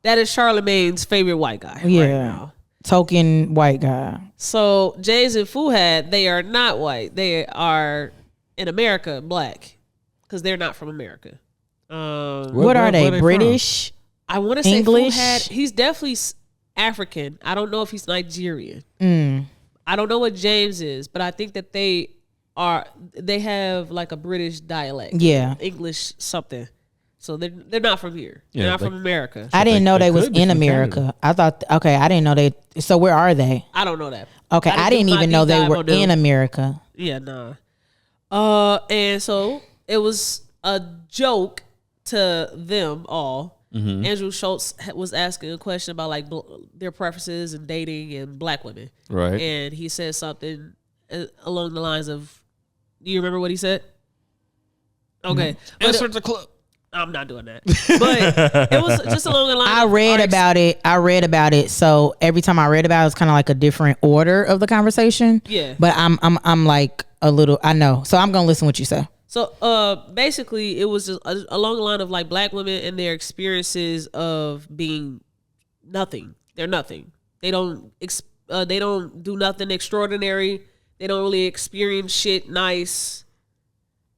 that is Charlemagne's favorite white guy. Yeah. Right now. Token white guy. So James and Fuhad, they are not white. They are in America black because they're not from America. What are they? from? British? I want to say English? Fuhad. He's definitely African. I don't know if he's Nigerian. Mm. I don't know what James is, but I think that they have like a British dialect. Yeah. English something. So they're not from here. Yeah, They're not they- from America. I didn't know they they was could be in from America. I thought, okay, I didn't know they. So where are they? I don't know that. Okay, I didn't do my even know deep they dive were on them. in America. Yeah, nah. And so it was a joke to them all. Andrew Schultz was asking a question about like their preferences and dating and black women. Right. And he said something along the lines of, do you remember what he said? Okay. But Answer the club. I'm not doing that. But it was just along the line I of read our about it. So every time I read about it, it's kind of like a different order of the conversation. Yeah. But I'm like a little. I know. So I'm gonna listen to what you say. So basically it was just along the line of like black women and their experiences of being nothing. They're nothing. They don't They don't do nothing extraordinary. They don't really experience shit nice.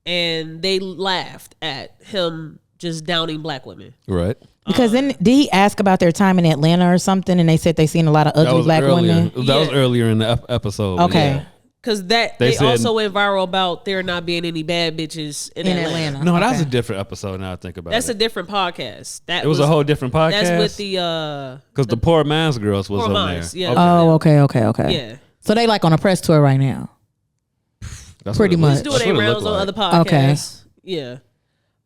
And they laughed at him just downing black women. Right. Because then did he ask about their time in Atlanta or something, and they said they seen a lot of ugly black women. That was earlier in the episode. Okay. Yeah. Because they said, also went viral about there not being any bad bitches in Atlanta. No, that was a different episode. Now I think about That's it. a different podcast. That It was a whole different podcast. That's with the because the Poor Man's Girls was Poor on Minds, there. yeah. Oh, okay. Yeah. So they like on a press tour right now. That's Pretty what it much. looked- Doing that's their what it rounds on looked other like. podcasts. Yeah.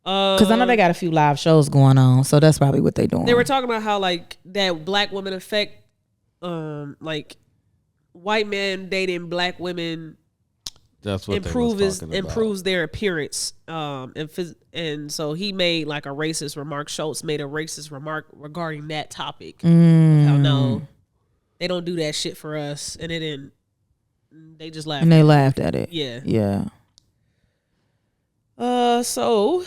Because I know they got a few live shows going on, so that's probably what they doing. They were talking about how like that black women affect, like white men dating black women That's what improves their appearance. And so he made like a racist remark. Schultz made a racist remark regarding that topic. How no, they don't do that shit for us, and it didn't. They just laughed. And they laughed at it. Yeah. Yeah. So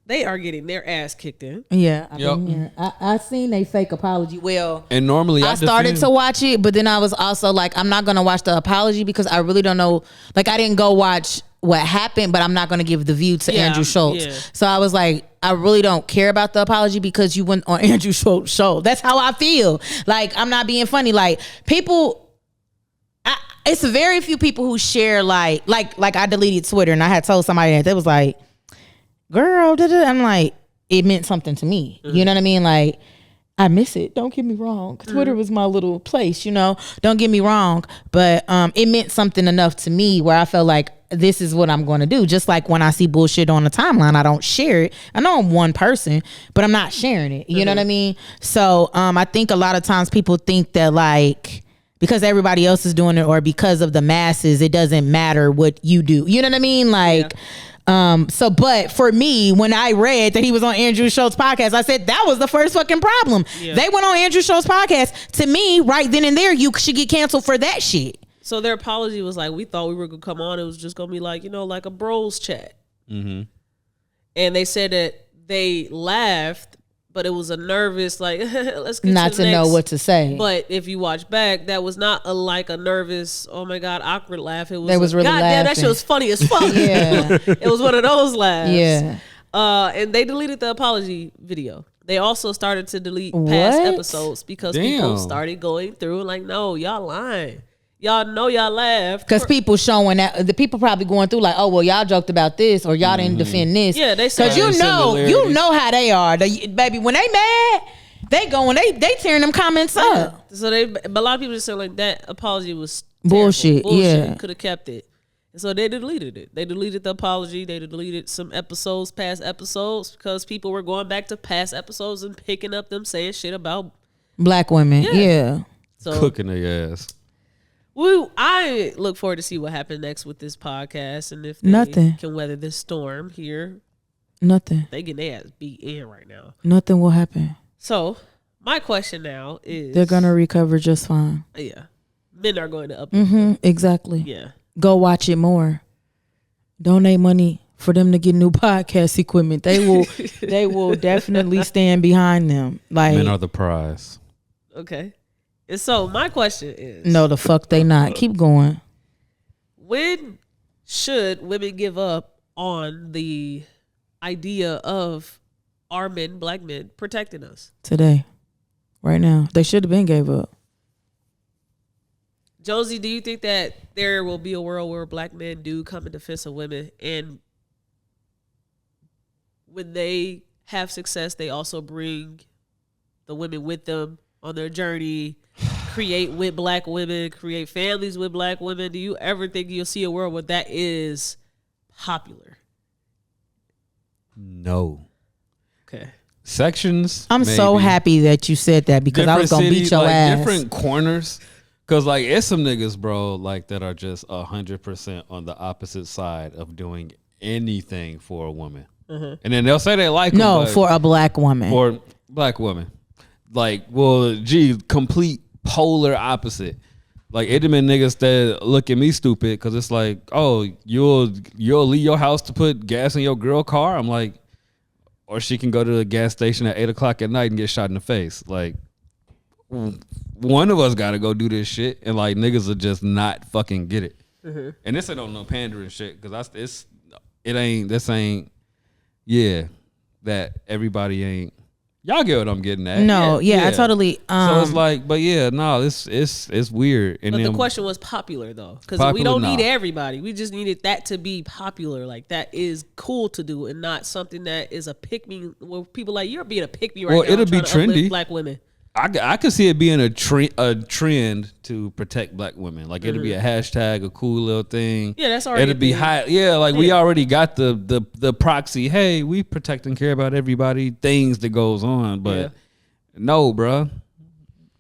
they are getting their ass kicked in. Yeah. Yep. I seen they fake apology. Well, And normally I started to watch it, but then I was also like, I'm not gonna watch the apology because I really don't know. Like, I didn't go watch what happened, but I'm not gonna give the view to Yeah, Andrew Schultz. yeah. So I was like, I really don't care about the apology because you went on Andrew Schultz's show. That's how I feel. Like, I'm not being funny. Like, people. It's very few people who share like I deleted Twitter and I had told somebody that was like, girl, I'm like, it meant something to me. You know what I mean? Like, I miss it. Don't get me wrong. Twitter was my little place, Don't get me wrong. But it meant something enough to me where I felt like this is what I'm going to do. Just like when I see bullshit on the timeline, I don't share it. I know I'm one person, but I'm not sharing it. You know what I mean? So I think a lot of times people think that like, because everybody else is doing it or because of the masses, it doesn't matter what you do. You know what I mean? Like, but for me, when I read that he was on Andrew Schultz's podcast, I said that was the first fucking problem. Yeah. They went on Andrew Schultz's podcast. To me, right then and there, you should get canceled for that shit. So their apology was like, we thought we were gonna come on. It was just gonna be like, like a bros chat. Mm-hmm. And they said that they laughed, but it was a nervous, like, let's get not to the to next. know what to say. But if you watch back, that was not like a nervous, oh my God, awkward laugh. It was, they was really goddamn, that shit was funny as fuck. Yeah. It was one of those laughs. Yeah. And they deleted the apology video. They also started to delete past episodes because people started going through and like, no, y'all lying. Y'all know y'all laughed. Because people showing that, the people probably going through like, oh, well, y'all joked about this or y'all didn't defend this. Yeah, they said. Because you know how they are. Baby, when they mad, they going, they tearing them comments up. So but a lot of people just saying like that apology was bullshit. Yeah. Could have kept it. And so they deleted it. They deleted the apology. They deleted some past episodes, because people were going back to past episodes and picking up them saying shit about black women. Yeah. So cooking their ass. I look forward to see what happens next with this podcast and if they can weather this storm here. Nothing. They get their ass beat in right now. Nothing will happen. So my question now is, they're gonna recover just fine. Yeah, men are going to up. Exactly. Yeah. Go watch it more. Donate money for them to get new podcast equipment. They will definitely stand behind them. Like, Men are the prize. Okay. And so my question is, no, the fuck they not. Keep going. When should women give up on the idea of our men, black men, protecting us? Today. Right now. They should have been gave up. Josie, do you think that there will be a world where black men do come in defense of women, and when they have success, they also bring the women with them on their journey, create with black women, create families with black women? Do you ever think you'll see a world where that is popular? No. Okay. Sections. I'm so happy that you said that, because I was gonna beat your ass. Different corners. Cause like it's some niggas, bro, like that are just 100% on the opposite side of doing anything for a woman, and then they'll say they like them, for a black woman, for black women. Like, well, gee, complete polar opposite. Like, it been niggas that look at me stupid because it's like, oh, you'll leave your house to put gas in your girl car. I'm like, or she can go to the gas station at 8 o'clock at night and get shot in the face. Like, one of us got to go do this shit, and like niggas will just not fucking get it. And this ain't on no pandering shit because this ain't that everybody ain't. Y'all get what I'm getting at. No, yeah, I totally. So it's like, but yeah, no, it's weird. And But then, the question was popular though, because we Popular, don't need nah. everybody. We just needed that to be popular. Like that is cool to do, and not something that is a pick me. Where people like you're being a pick me right Well, now. it'll be trying to uplift trendy. Black women. I could see it being a trend to protect black women. Like it'll be a hashtag, a cool little thing. Yeah, that's already It'll be a thing. high. Yeah, like we already got the proxy. Hey, we protect and care about everybody. Things that goes on, but Yeah. no, bruh.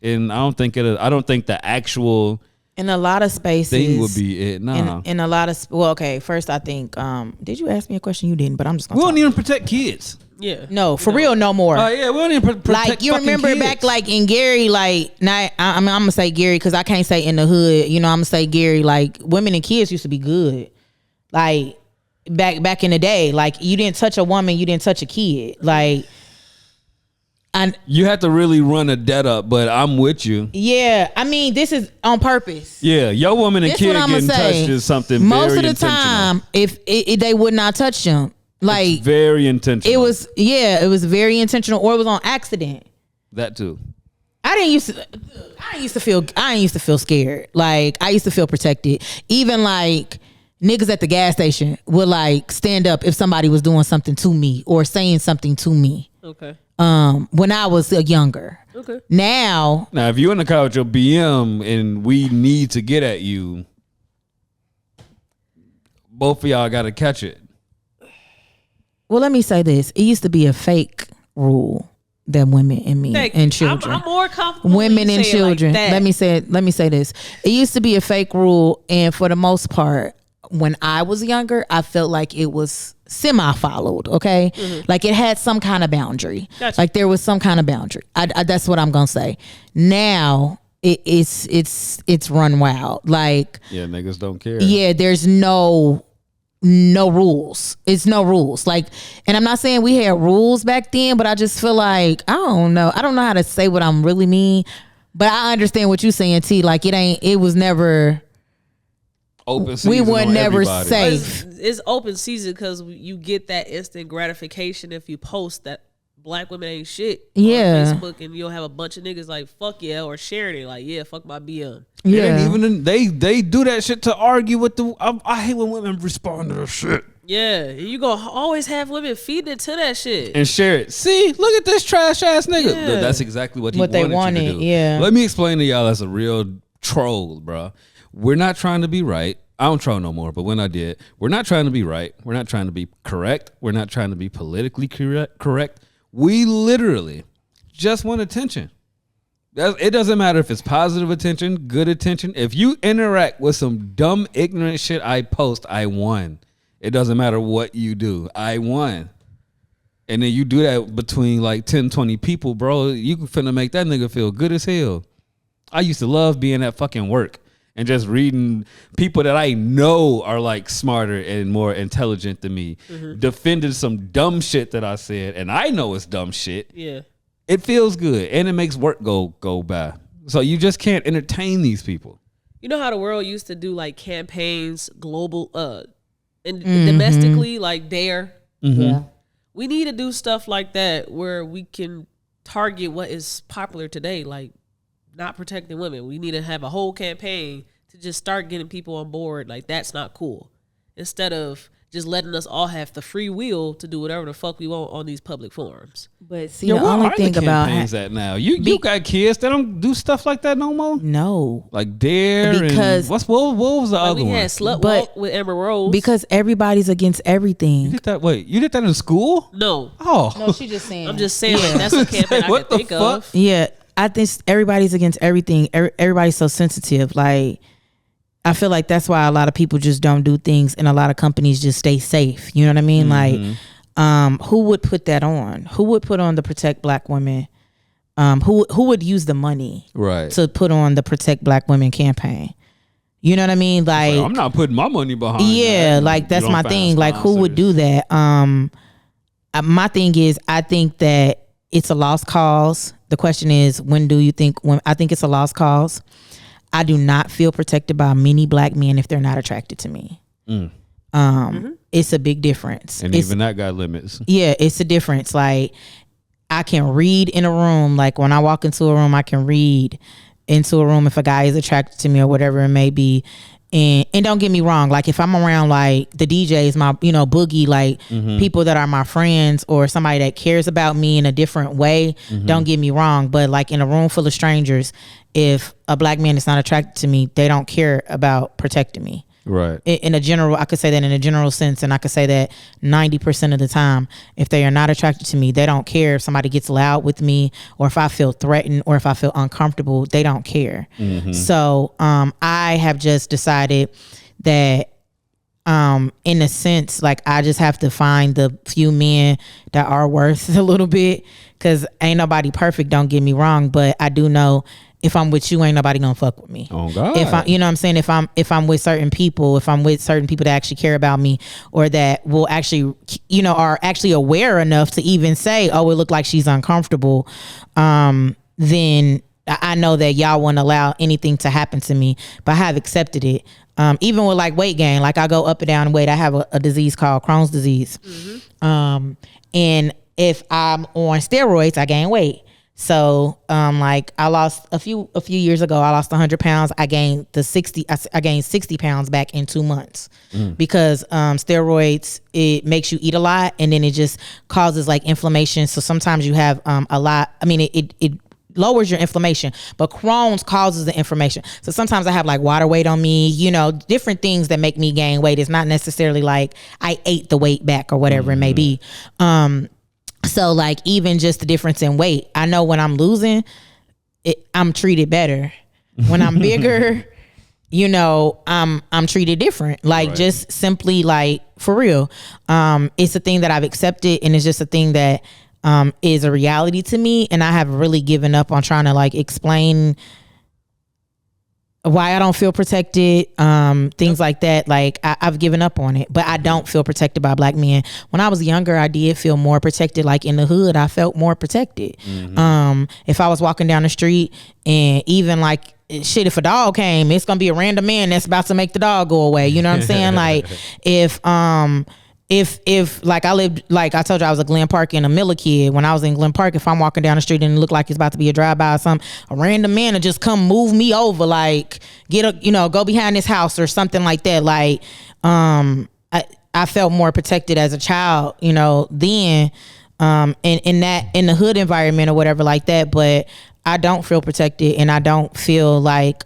And I don't think the actual in a lot of spaces, thing would be it. Nah, in a lot of okay. First, I think. Did you ask me a question? You didn't, but I'm just gonna. we talk. don't even protect kids. Yeah. No, for real, no more. Oh yeah, we don't even protect Like you fucking remember kids. back like in Gary, like now I'm gonna say Gary because I can't say in the hood. You know, I'm gonna say Gary. Like women and kids used to be good. Like back in the day, like you didn't touch a woman, you didn't touch a kid. Like, and You have to really run a debt up, but I'm with you. yeah, I mean this is on purpose. Yeah, your woman and This kid what I'ma getting say. touched is something Most very of the intentional. time, if they would not touch them, like Very intentional. it was very intentional, or it was on accident. that too. I didn't used to feel scared. Like I used to feel protected. Even like niggas at the gas station would like stand up if somebody was doing something to me or saying something to me. Okay. When I was younger. Okay. Now, Now, if you're in the car with your BM and we need to get at you, both of y'all got to catch it. well, let me say this. It used to be a fake rule that women and me Thank and you. children. I'm more comfortable. when Women you and say it like children. that. Let me say this. It used to be a fake rule, and for the most part, when I was younger, I felt like it was semi-followed. Okay, like it had some kind of boundary. Gotcha. Like there was some kind of boundary. I that's what I'm gonna say. Now it's run wild. Like Yeah, niggas don't care. yeah, there's no rules. It's no rules. Like, and I'm not saying we had rules back then, but I just feel like I don't know how to say what I'm really mean, but I understand what you're saying, T. Like it was never. Open season We were on never everybody. safe. It's open season because you get that instant gratification if you post that black women ain't shit Yeah. on Facebook, and you'll have a bunch of niggas like fuck yeah, or sharing it like yeah, fuck my BM. Yeah. And even they do that shit to argue with the. I hate when women respond to the shit Yeah, and you gonna always have women feeding into that shit. and share it. See, look at this trash ass nigga. Yeah. That's exactly what What they you to wanted, do. yeah. Let me explain to y'all as a real troll, bro. We're not trying to be right. I don't troll no more, but when I did, we're not trying to be right. We're not trying to be correct. We're not trying to be politically correct. We literally just want attention. It doesn't matter if it's positive attention, good attention. If you interact with some dumb, ignorant shit I post, I won. It doesn't matter what you do. I won. And then you do that between like 10, 20 people, bro. You can finna make that nigga feel good as hell. I used to love being at fucking work and just reading people that I know are like smarter and more intelligent than me defended some dumb shit that I said, and I know it's dumb shit. Yeah, It feels good and it makes work go by. So you just can't entertain these people. you know how the world used to do like campaigns, global, and domestically, like Dare. Yeah. We need to do stuff like that where we can target what is popular today, like not protecting women. We need to have a whole campaign to just start getting people on board. Like that's not cool. Instead of just letting us all have the free will to do whatever the fuck we want on these public forums. But see, Yo, the where only are thing the about campaigns at now? You got kids that don't do stuff like that no more? no, Like Dare Because- and what was the Like other we one? had Slut But- Walk with Amber Rose. because everybody's against You everything. did that? Wait, you did that in school? no, Oh, No, she just saying. I'm just saying like, that's a campaign I What can the think fuck? of. Yeah, I think everybody's against everything. Everybody's so sensitive. Like, I feel like that's why a lot of people just don't do things, and a lot of companies just stay safe. You know what I mean? Like, who would put that on? Who would put on the Protect Black Women? Who would use the money right. to put on the Protect Black Women campaign? You know what I mean? Like, I'm not putting my money behind. yeah, that. like You that's don't my find thing. Like, who would sponsors. do that? My thing is, I think that it's a lost cause. The question is, when I think it's a lost cause. I do not feel protected by many black men if they're not attracted to me. It's a big difference. And even that got limits. Yeah, it's a difference. Like, I can read in a room. Like, when I walk into a room, I can read into a room if a guy is attracted to me or whatever it may be. And don't get me wrong, like if I'm around like the DJs, my Boogie, like people that are my friends or somebody that cares about me in a different way, don't get me wrong, but like in a room full of strangers, if a black man is not attracted to me, they don't care about protecting me. Right. In a general, I could say that in a general sense, and I could say that 90% of the time, if they are not attracted to me, they don't care if somebody gets loud with me or if I feel threatened or if I feel uncomfortable. They don't care. So I have just decided that in a sense, like I just have to find the few men that are worth a little bit, because ain't nobody perfect, don't get me wrong, but I do know if I'm with you, ain't nobody gonna fuck with me. Oh God. If I, you know what I'm saying? If I'm with certain people, if I'm with certain people that actually care about me or that will actually, are actually aware enough to even say, oh, it looked like she's uncomfortable, then I know that y'all won't allow anything to happen to me, but I have accepted it. Even with like weight gain, like I go up and down in weight. I have a disease called Crohn's disease. And if I'm on steroids, I gain weight. So, like I lost a few years ago, I lost 100 pounds. I gained 60 pounds back in 2 months because, steroids, it makes you eat a lot and then it just causes like inflammation. So sometimes you have, it lowers your inflammation, but Crohn's causes the inflammation. So sometimes I have like water weight on me, different things that make me gain weight. It's not necessarily like I ate the weight back or whatever it may be. So like even just the difference in weight, I know when I'm losing, I'm treated better. When I'm bigger, I'm treated different. Like just simply like for real. It's a thing that I've accepted and it's just a thing that is a reality to me. And I have really given up on trying to like explain why I don't feel protected, things like that. Like I've given up on it, but I don't feel protected by black men. When I was younger, I did feel more protected. Like in the hood, I felt more protected. If I was walking down the street and even like shit, if a dog came, it's gonna be a random man that's about to make the dog go away. You know what I'm saying? Like if like I lived, like I told you, I was a Glen Park and a Miller kid. When I was in Glen Park, if I'm walking down the street and it look like it's about to be a drive-by or something, a random man will just come move me over, like go behind this house or something like that. Like I felt more protected as a child, then in the hood environment or whatever like that. But I don't feel protected and I don't feel like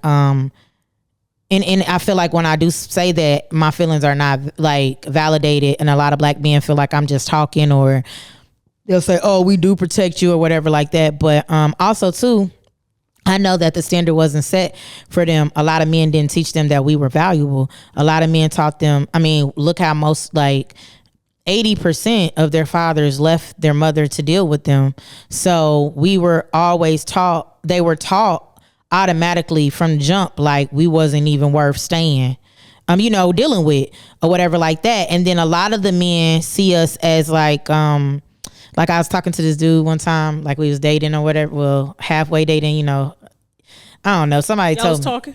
And I feel like when I do say that, my feelings are not like validated, and a lot of black men feel like I'm just talking, or they'll say, "Oh, we do protect you" or whatever like that. But also too, I know that the standard wasn't set for them. A lot of men didn't teach them that we were valuable. A lot of men taught them. I mean, look how most like 80% of their fathers left their mother to deal with them. So we were always taught. They were taught automatically from jump, like we wasn't even worth staying, dealing with or whatever like that. And then a lot of the men see us as like I was talking to this dude one time, like we was dating or whatever, well, halfway dating, I don't know. Somebody told me. Talking?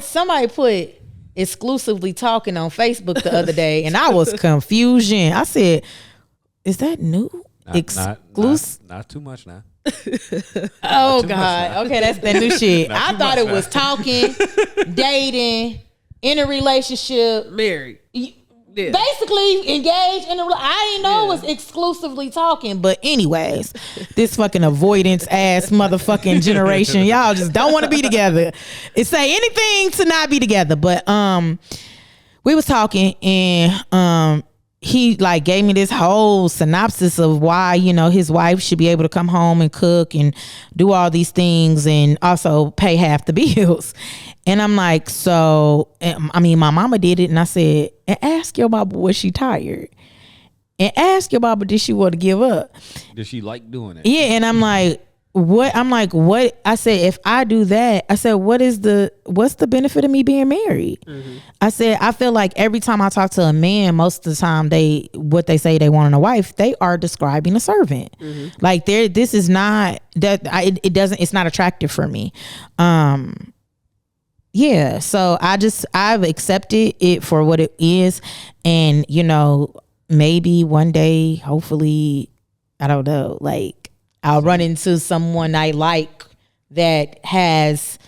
Somebody put exclusively talking on Facebook the other day, and I was confusion. I said, "Is that new? Not too much now." Oh God. Okay, that's that new shit. I thought it was talking, dating, in a relationship, married. Basically engaged in I didn't know it was exclusively talking. But anyways, this fucking avoidance ass motherfucking generation, y'all just don't want to be together. It say anything to not be together. But we was talking and he like gave me this whole synopsis of why, his wife should be able to come home and cook and do all these things and also pay half the bills. And I'm like, my mama did it. And I said, and ask your mama, was she tired? And ask your mama, did she want to give up? Did she like doing it? Yeah. And I'm like, what I'm like, what I said, if I do that, I said, what's the benefit of me being married? I said, I feel like every time I talk to a man, most of the time what they say they want in a wife, they are describing a servant. Like this is not that it's not attractive for me. Yeah, so I've accepted it for what it is, and maybe one day, hopefully, I don't know, like I'll run into someone I like that has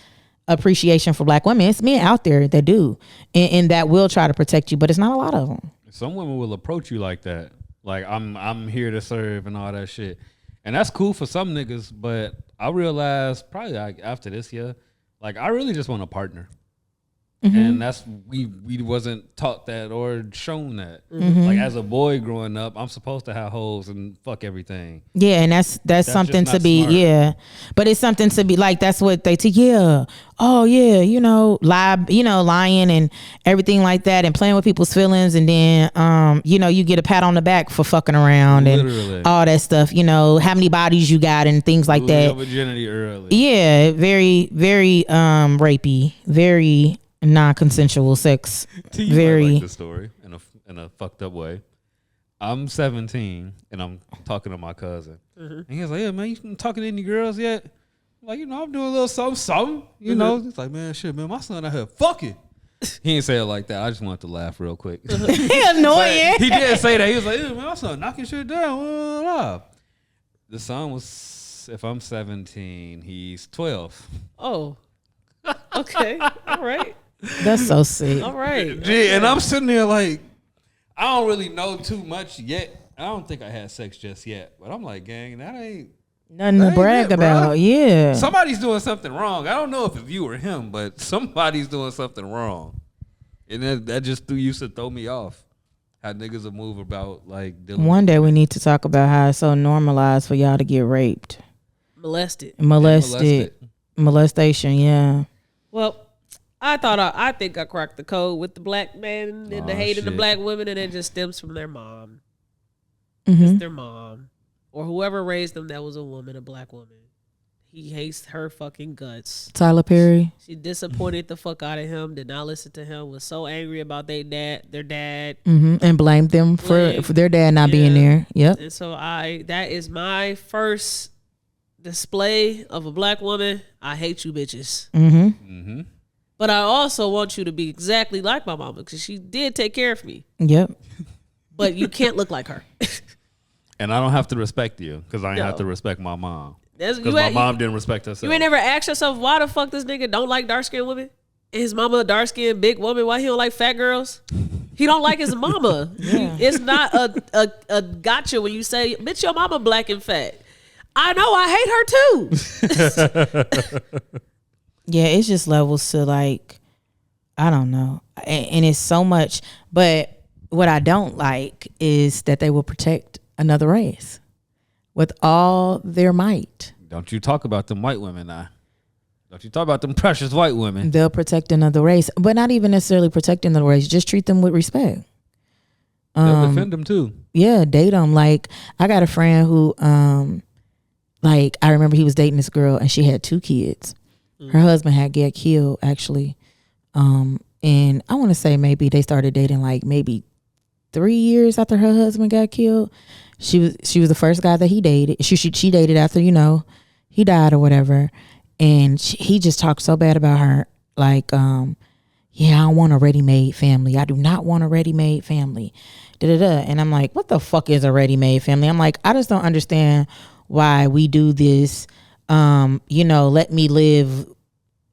appreciation for black women. It's men out there that do, and that will try to protect you, but it's not a lot of them. Some women will approach you like that, like I'm here to serve and all that shit, and that's cool for some niggas. But I realized probably like after this year, like I really just want a partner. And that's we wasn't taught that or shown that. Like as a boy growing up, I'm supposed to have hoes and fuck everything. Yeah, and that's something to be smart. Yeah, but it's something to be like that's what they teach. Yeah, oh yeah, lying and everything like that, and playing with people's feelings, and then you get a pat on the back for fucking around Literally. and all that stuff. How many bodies you got and things like Losing that. your virginity early. Yeah, very very rapey, very non-consensual sex. You Very. might like the story in a fucked up way. I'm 17 and I'm talking to my cousin, and he's like, "Yeah, man, you been talking to any girls yet?" I'm like, I'm doing a little something. It's like, man, shit, man, my son out here fucking. He didn't say it like that. I just wanted to laugh real quick. Annoying. He did say that. He was like, "Yeah, man, my son knocking shit down." Blah, blah, blah. The son was, if I'm 17, he's 12. Oh. Okay. All right. That's so sick. All right. Gee, and I'm sitting there like, I don't really know too much yet. I don't think I had sex just yet. But I'm like, gang, that ain't Nothing to brag it, about. bruh. Yeah. Somebody's doing something wrong. I don't know if it's you or him, but somebody's doing something wrong. And that just used to throw me off. How niggas will move about like dealing One day we need to talk about how it's so normalized for y'all to get raped. Molested. Molestation, yeah. Well, I think I cracked the code with the black man and the hate of the shit. black women, and it just stems from their mom. Mm-hmm. It's their mom. Or whoever raised them that was a woman, a black woman. He hates her fucking guts. Tyler Perry. She disappointed the fuck out of him, did not listen to him, was so angry about their dad. And blamed them for their dad not being there. Yep. And so that is my first display of a black woman. I hate you bitches. Mm-hmm. But I also want you to be exactly like my mama, because she did take care of me. Yep. But you can't look like her. And I don't have to respect you because I ain't No. have to respect my mom. That's- Because you my ain't- mom didn't respect herself. You ain't never asked yourself, why the fuck this nigga don't like dark skinned women? And his mama a dark skinned big woman. Why he don't like fat girls? He don't like his mama. It's not a gotcha when you say, bitch, your mama black and fat. I know, I hate her too. Yeah, it's just levels to like, I don't know. And it's so much. But what I don't like is that they will protect another race with all their might. Don't you talk about them white women now. Don't you talk about them precious white women. They'll protect another race, but not even necessarily protecting the race. Just treat them with respect. They'll defend them too. Yeah, date them. Like, I got a friend who, like, I remember he was dating this girl and she had 2 kids. Her husband had got killed, actually. And I want to say maybe they started dating like maybe 3 years after her husband got killed. She was the first guy that he dated. She dated after, he died or whatever. And he just talked so bad about her. Like, yeah, I don't want a ready-made family. I do not want a ready-made family. Da-da-da. And I'm like, what the fuck is a ready-made family? I'm like, I just don't understand why we do this. Let me live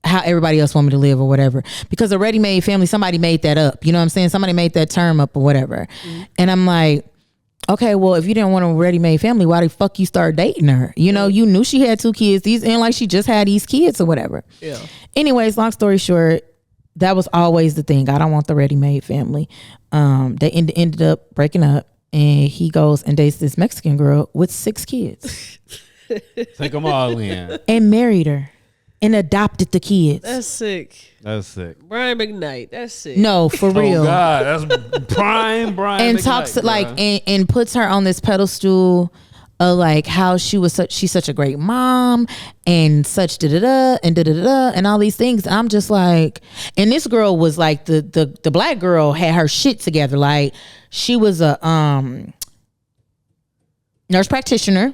how everybody else want me to live or whatever. Because a ready-made family, somebody made that up. You know what I'm saying? Somebody made that term up or whatever. Mm-hmm. And I'm like, okay, well, if you didn't want a ready-made family, why the fuck you start dating her? You knew she had 2 kids. These ain't like she just had these kids or whatever. Yeah. Anyways, long story short, that was always the thing. I don't want the ready-made family. They ended up breaking up, and he goes and dates this Mexican girl with 6 kids. Take them all in. And married her. And adopted the kids. That's sick. That's sick. Brian McKnight. That's sick. No, for real. Oh God, that's prime Brian. And McKnight, talks bro. like and puts her on this pedestal like how she's such a great mom and such and all these things. I'm just like, and this girl was like the black girl had her shit together. Like she was a nurse practitioner,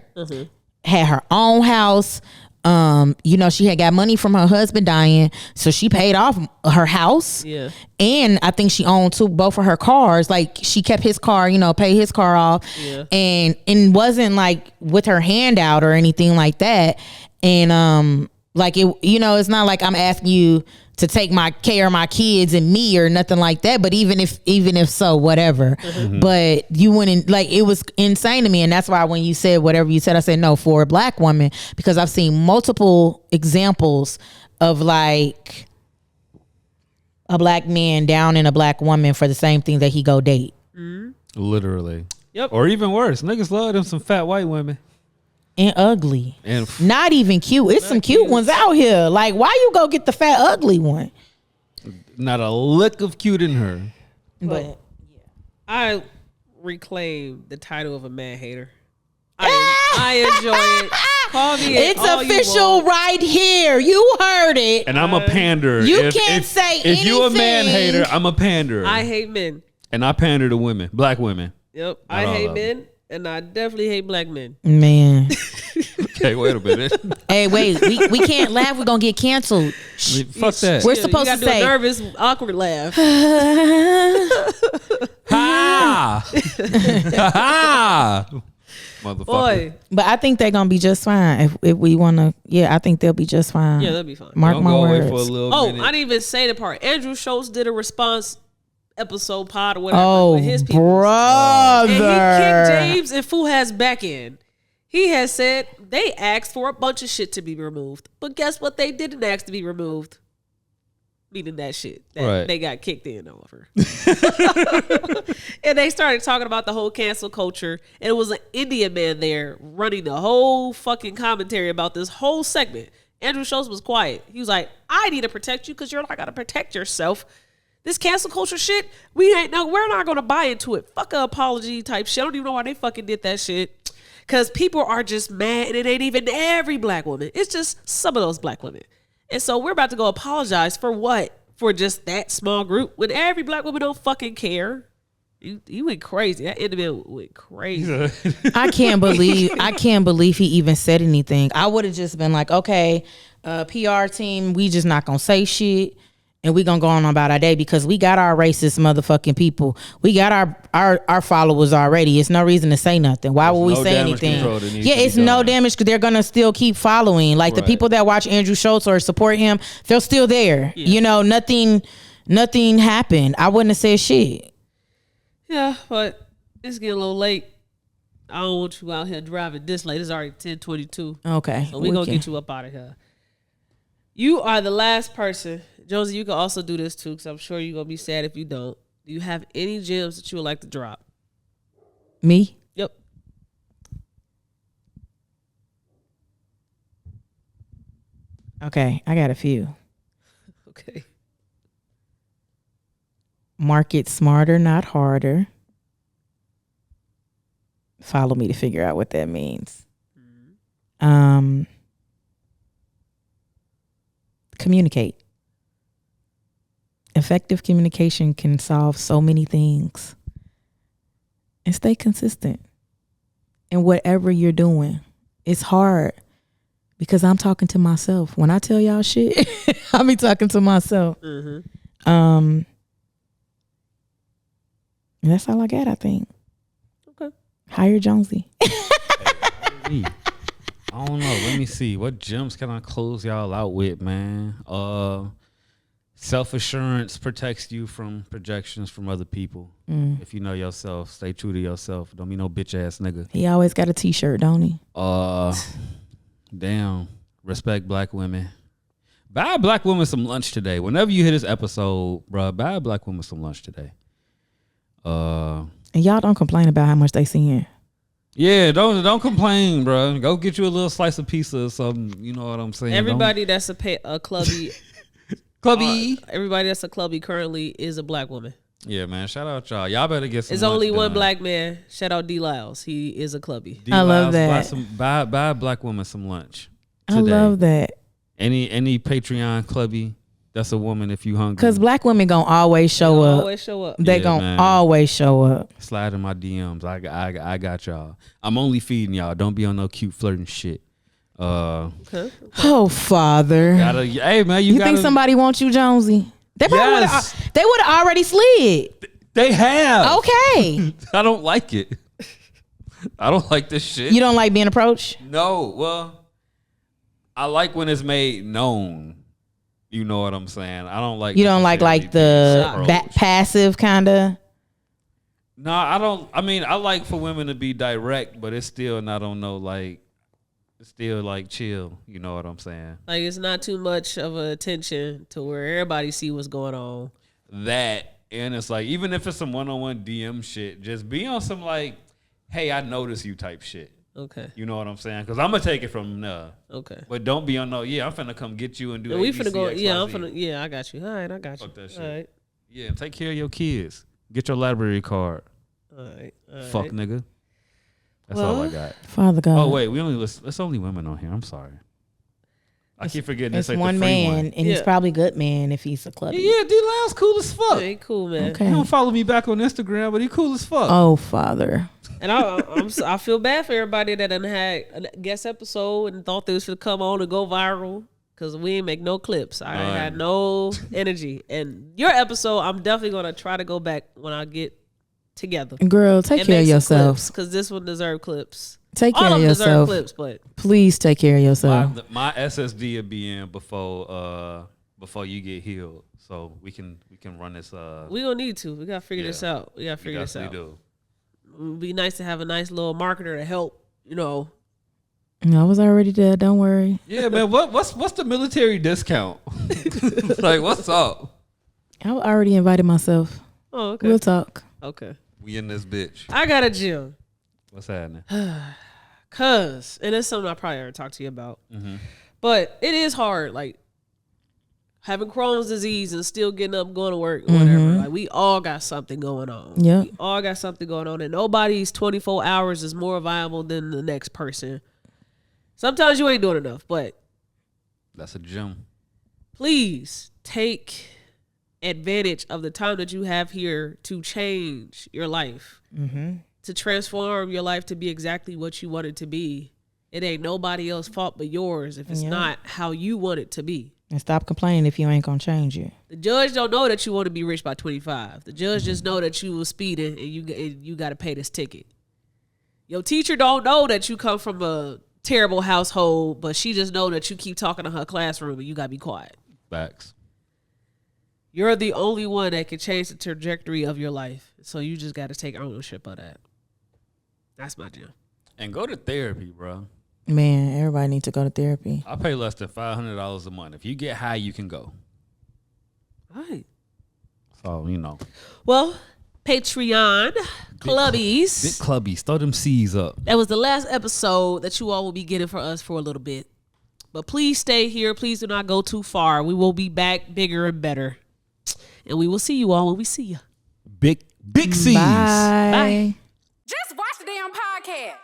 had her own house. She had got money from her husband dying, so she paid off her house. Yeah. And I think she owned both of her cars. Like she kept his car, paid his car off. Yeah. And wasn't like with her hand out or anything like that. And like it, it's not like I'm asking you to take my care of my kids and me or nothing like that. But even if so, whatever. But you wouldn't, like, it was insane to me. And that's why when you said whatever you said, I said no, for a black woman, because I've seen multiple examples of like a black man down in a black woman for the same thing that he go date. Literally. Yep. Or even worse, niggas love them some fat white women. And ugly. And not even cute. It's some cute ones out here. Like, why you go get the fat ugly one? not a lick of cute in her. But I reclaim the title of a man hater. I enjoy it. Call me it's all you official want. right here. You heard it. And I'm a pander. You can't say If you a man anything. hater, I'm a pander. I hate men. And I pander to women, black women. Yep. Not I all hate of them. men, and I definitely hate black men. Man. Okay, wait a minute. Hey, wait. We can't laugh. We're going to get canceled. Fuck that. We're Yeah, supposed you to gotta say. do a nervous, awkward laugh. Ha! Ha! Motherfucker. Boy, But I think they're going to be just fine. If we want to. Yeah, I think they'll be just fine. yeah, that'd be fine. Mark Don't my go away words. for a little Oh, minute. I didn't even say the part. Andrew Schultz did a response episode pod or whatever Oh, with his people. brother. And he kicked James and Fu has back in. He has said they asked for a bunch of shit to be removed. But guess what? They didn't ask to be removed. Meaning that shit that Right. they got kicked in over. And they started talking about the whole cancel culture. And it was an Indian man there running the whole fucking commentary about this whole segment. Andrew Schultz was quiet. He was like, I need to protect you because you're not going to protect yourself. This cancel culture shit, we're not going to buy into it. Fuck a apology type shit. I don't even know why they fucking did that shit. Because people are just mad, and it ain't even every black woman. It's just some of those black women. And so we're about to go apologize for what? For just that small group? When every black woman don't fucking care. You went crazy. That individual went crazy. I can't believe he even said anything. I would have just been like, okay, PR team, we just not gonna say shit. And we gonna go on about our day because we got our racist motherfucking people. We got our followers already. It's no reason to say nothing. Why would we no say damage anything? control that needs Yeah, to be it's no done. damage because they're gonna still keep following. Like the Right. people that watch Andrew Schultz or support him, they're still there. Yeah. You know, nothing happened. I wouldn't have said shit. Yeah, but it's getting a little late. I don't want you out here driving this late. It's already 10:22. Okay. So we gonna get you up out of here. You are the last person. Josie, you can also do this too, because I'm sure you're gonna be sad if you don't. Do you have any gems that you would like to drop? Me? Yep. Okay, I got a few. Okay. Market smarter, not harder. Follow me to figure out what that means. Communicate. Effective communication can solve so many things. And stay consistent in whatever you're doing. It's hard because I'm talking to myself. When I tell y'all shit, I be talking to myself. Mm-hmm. And that's all I got, I think. Okay. Hire Jonesy. I don't know. Let me see. What gems can I close y'all out with, man? Self-assurance protects you from projections from other people. If you know yourself, stay true to yourself. Don't be no bitch ass nigga. He always got a t-shirt, don't he? Damn. Respect black women. Buy a black woman some lunch today. Whenever you hear this episode, bruh, buy a black woman some lunch today. And y'all don't complain about how much they seeing. Yeah, don't complain, bro. Go get you a little slice of pizza or something. You know what I'm saying? Everybody that's a clubby, Clubby. everybody that's a clubby currently is a black woman. Yeah, man. Shout out y'all. Y'all better get some. It's only lunch one done. black man. Shout out D. Lyles. He is a clubby. D. I love Lyles, that. Buy a black woman some lunch. I Today. love that. Any Patreon clubby. That's a woman if you hungry. Because black women gonna always show up. Always show up. They Yeah, gonna man. always show up. Slide in my DMs. I got y'all. I'm only feeding y'all. Don't be on no cute flirting shit. Okay. Oh, Father. Hey man, you You think somebody wants you, Jonesy? They probably Yes. would have already slid. They have. Okay. I don't like it. I don't like this shit. You don't like being approached? No, well, I like when it's made known. You know what I'm saying? I don't like. You don't like necessarily the being that approached. passive kind of? No, I don't. I mean, I like for women to be direct, but it's still not on no like. It's still like chill. You know what I'm saying? Like it's not too much of a attention to where everybody see what's going on. That and it's like even if it's some one-on-one DM shit, just be on some like, hey, I notice you type shit. Okay. You know what I'm saying? Because I'm gonna take it from Okay. but don't be on no. Yeah, I'm finna come get you and do. And we ABC, finna go. Yeah, I'm XYZ. finna. Yeah, I got you. All right, I got you. Fuck that shit. All right. Yeah, take care of your kids. Get your library card. All right. All right. Fuck nigga. That's all I Well, got. Father God. Oh wait, it's only women on here. I'm sorry. I keep forgetting It's this ain't one the free man, one. and he's Yeah. probably a good man if he's a clubby. Yeah, D Lyle's cool as fuck. Hey, cool, man. Okay. He don't follow me back on Instagram, but he cool as fuck. Oh, Father. And I feel bad for everybody that done had a guest episode and thought this should come on and go viral because we ain't make no clips. I None. had no energy. And your episode, I'm definitely gonna try to go back when I get together. Girl, take care of yourself. Because this one deserve clips. Take All care of of them deserve yourself. clips, but Please take care of yourself. My SSD will be in before you get healed, so we can run this. we gonna need to. We gotta figure Yeah. this out. We gotta figure this out. do. It would be nice to have a nice little marketer to help. You know, I was already dead. Don't worry. Yeah, man. What's the military discount? Like, what's up? I already invited myself. oh okay, We'll talk. okay. We in this bitch. I got a gym. What's happening? Cause, and it's something I probably already talked to you about, Mm-hmm. but it is hard, like having Crohn's disease and still getting up, going to work, or whatever. Like we all got something going on. Yeah. We all got something going on, and nobody's 24 hours is more viable than the next person. Sometimes you ain't doing enough, but That's a gym. please take advantage of the time that you have here to change your life, to transform your life to be exactly what you want it to be. It ain't nobody else's fault but yours if it's not how you want it to be. And stop complaining if you ain't gonna change it. The judge don't know that you want to be rich by 25. The judge just know that you was speeding and you got to pay this ticket. Your teacher don't know that you come from a terrible household, but she just know that you keep talking to her classroom and you got to be quiet. Facts. You're the only one that can change the trajectory of your life. So you just got to take ownership of that. That's my jam. And go to therapy, bro. Man, everybody needs to go to therapy. I pay less than $500 a month. If you get high, you can go. All right. So you know, Well, Patreon clubbies. big clubbies, throw them C's up. That was the last episode that you all will be getting for us for a little bit. But please stay here. Please do not go too far. We will be back bigger and better. And we will see you all when we see you. Big C's. Bye. Bye. Just watch the damn podcast.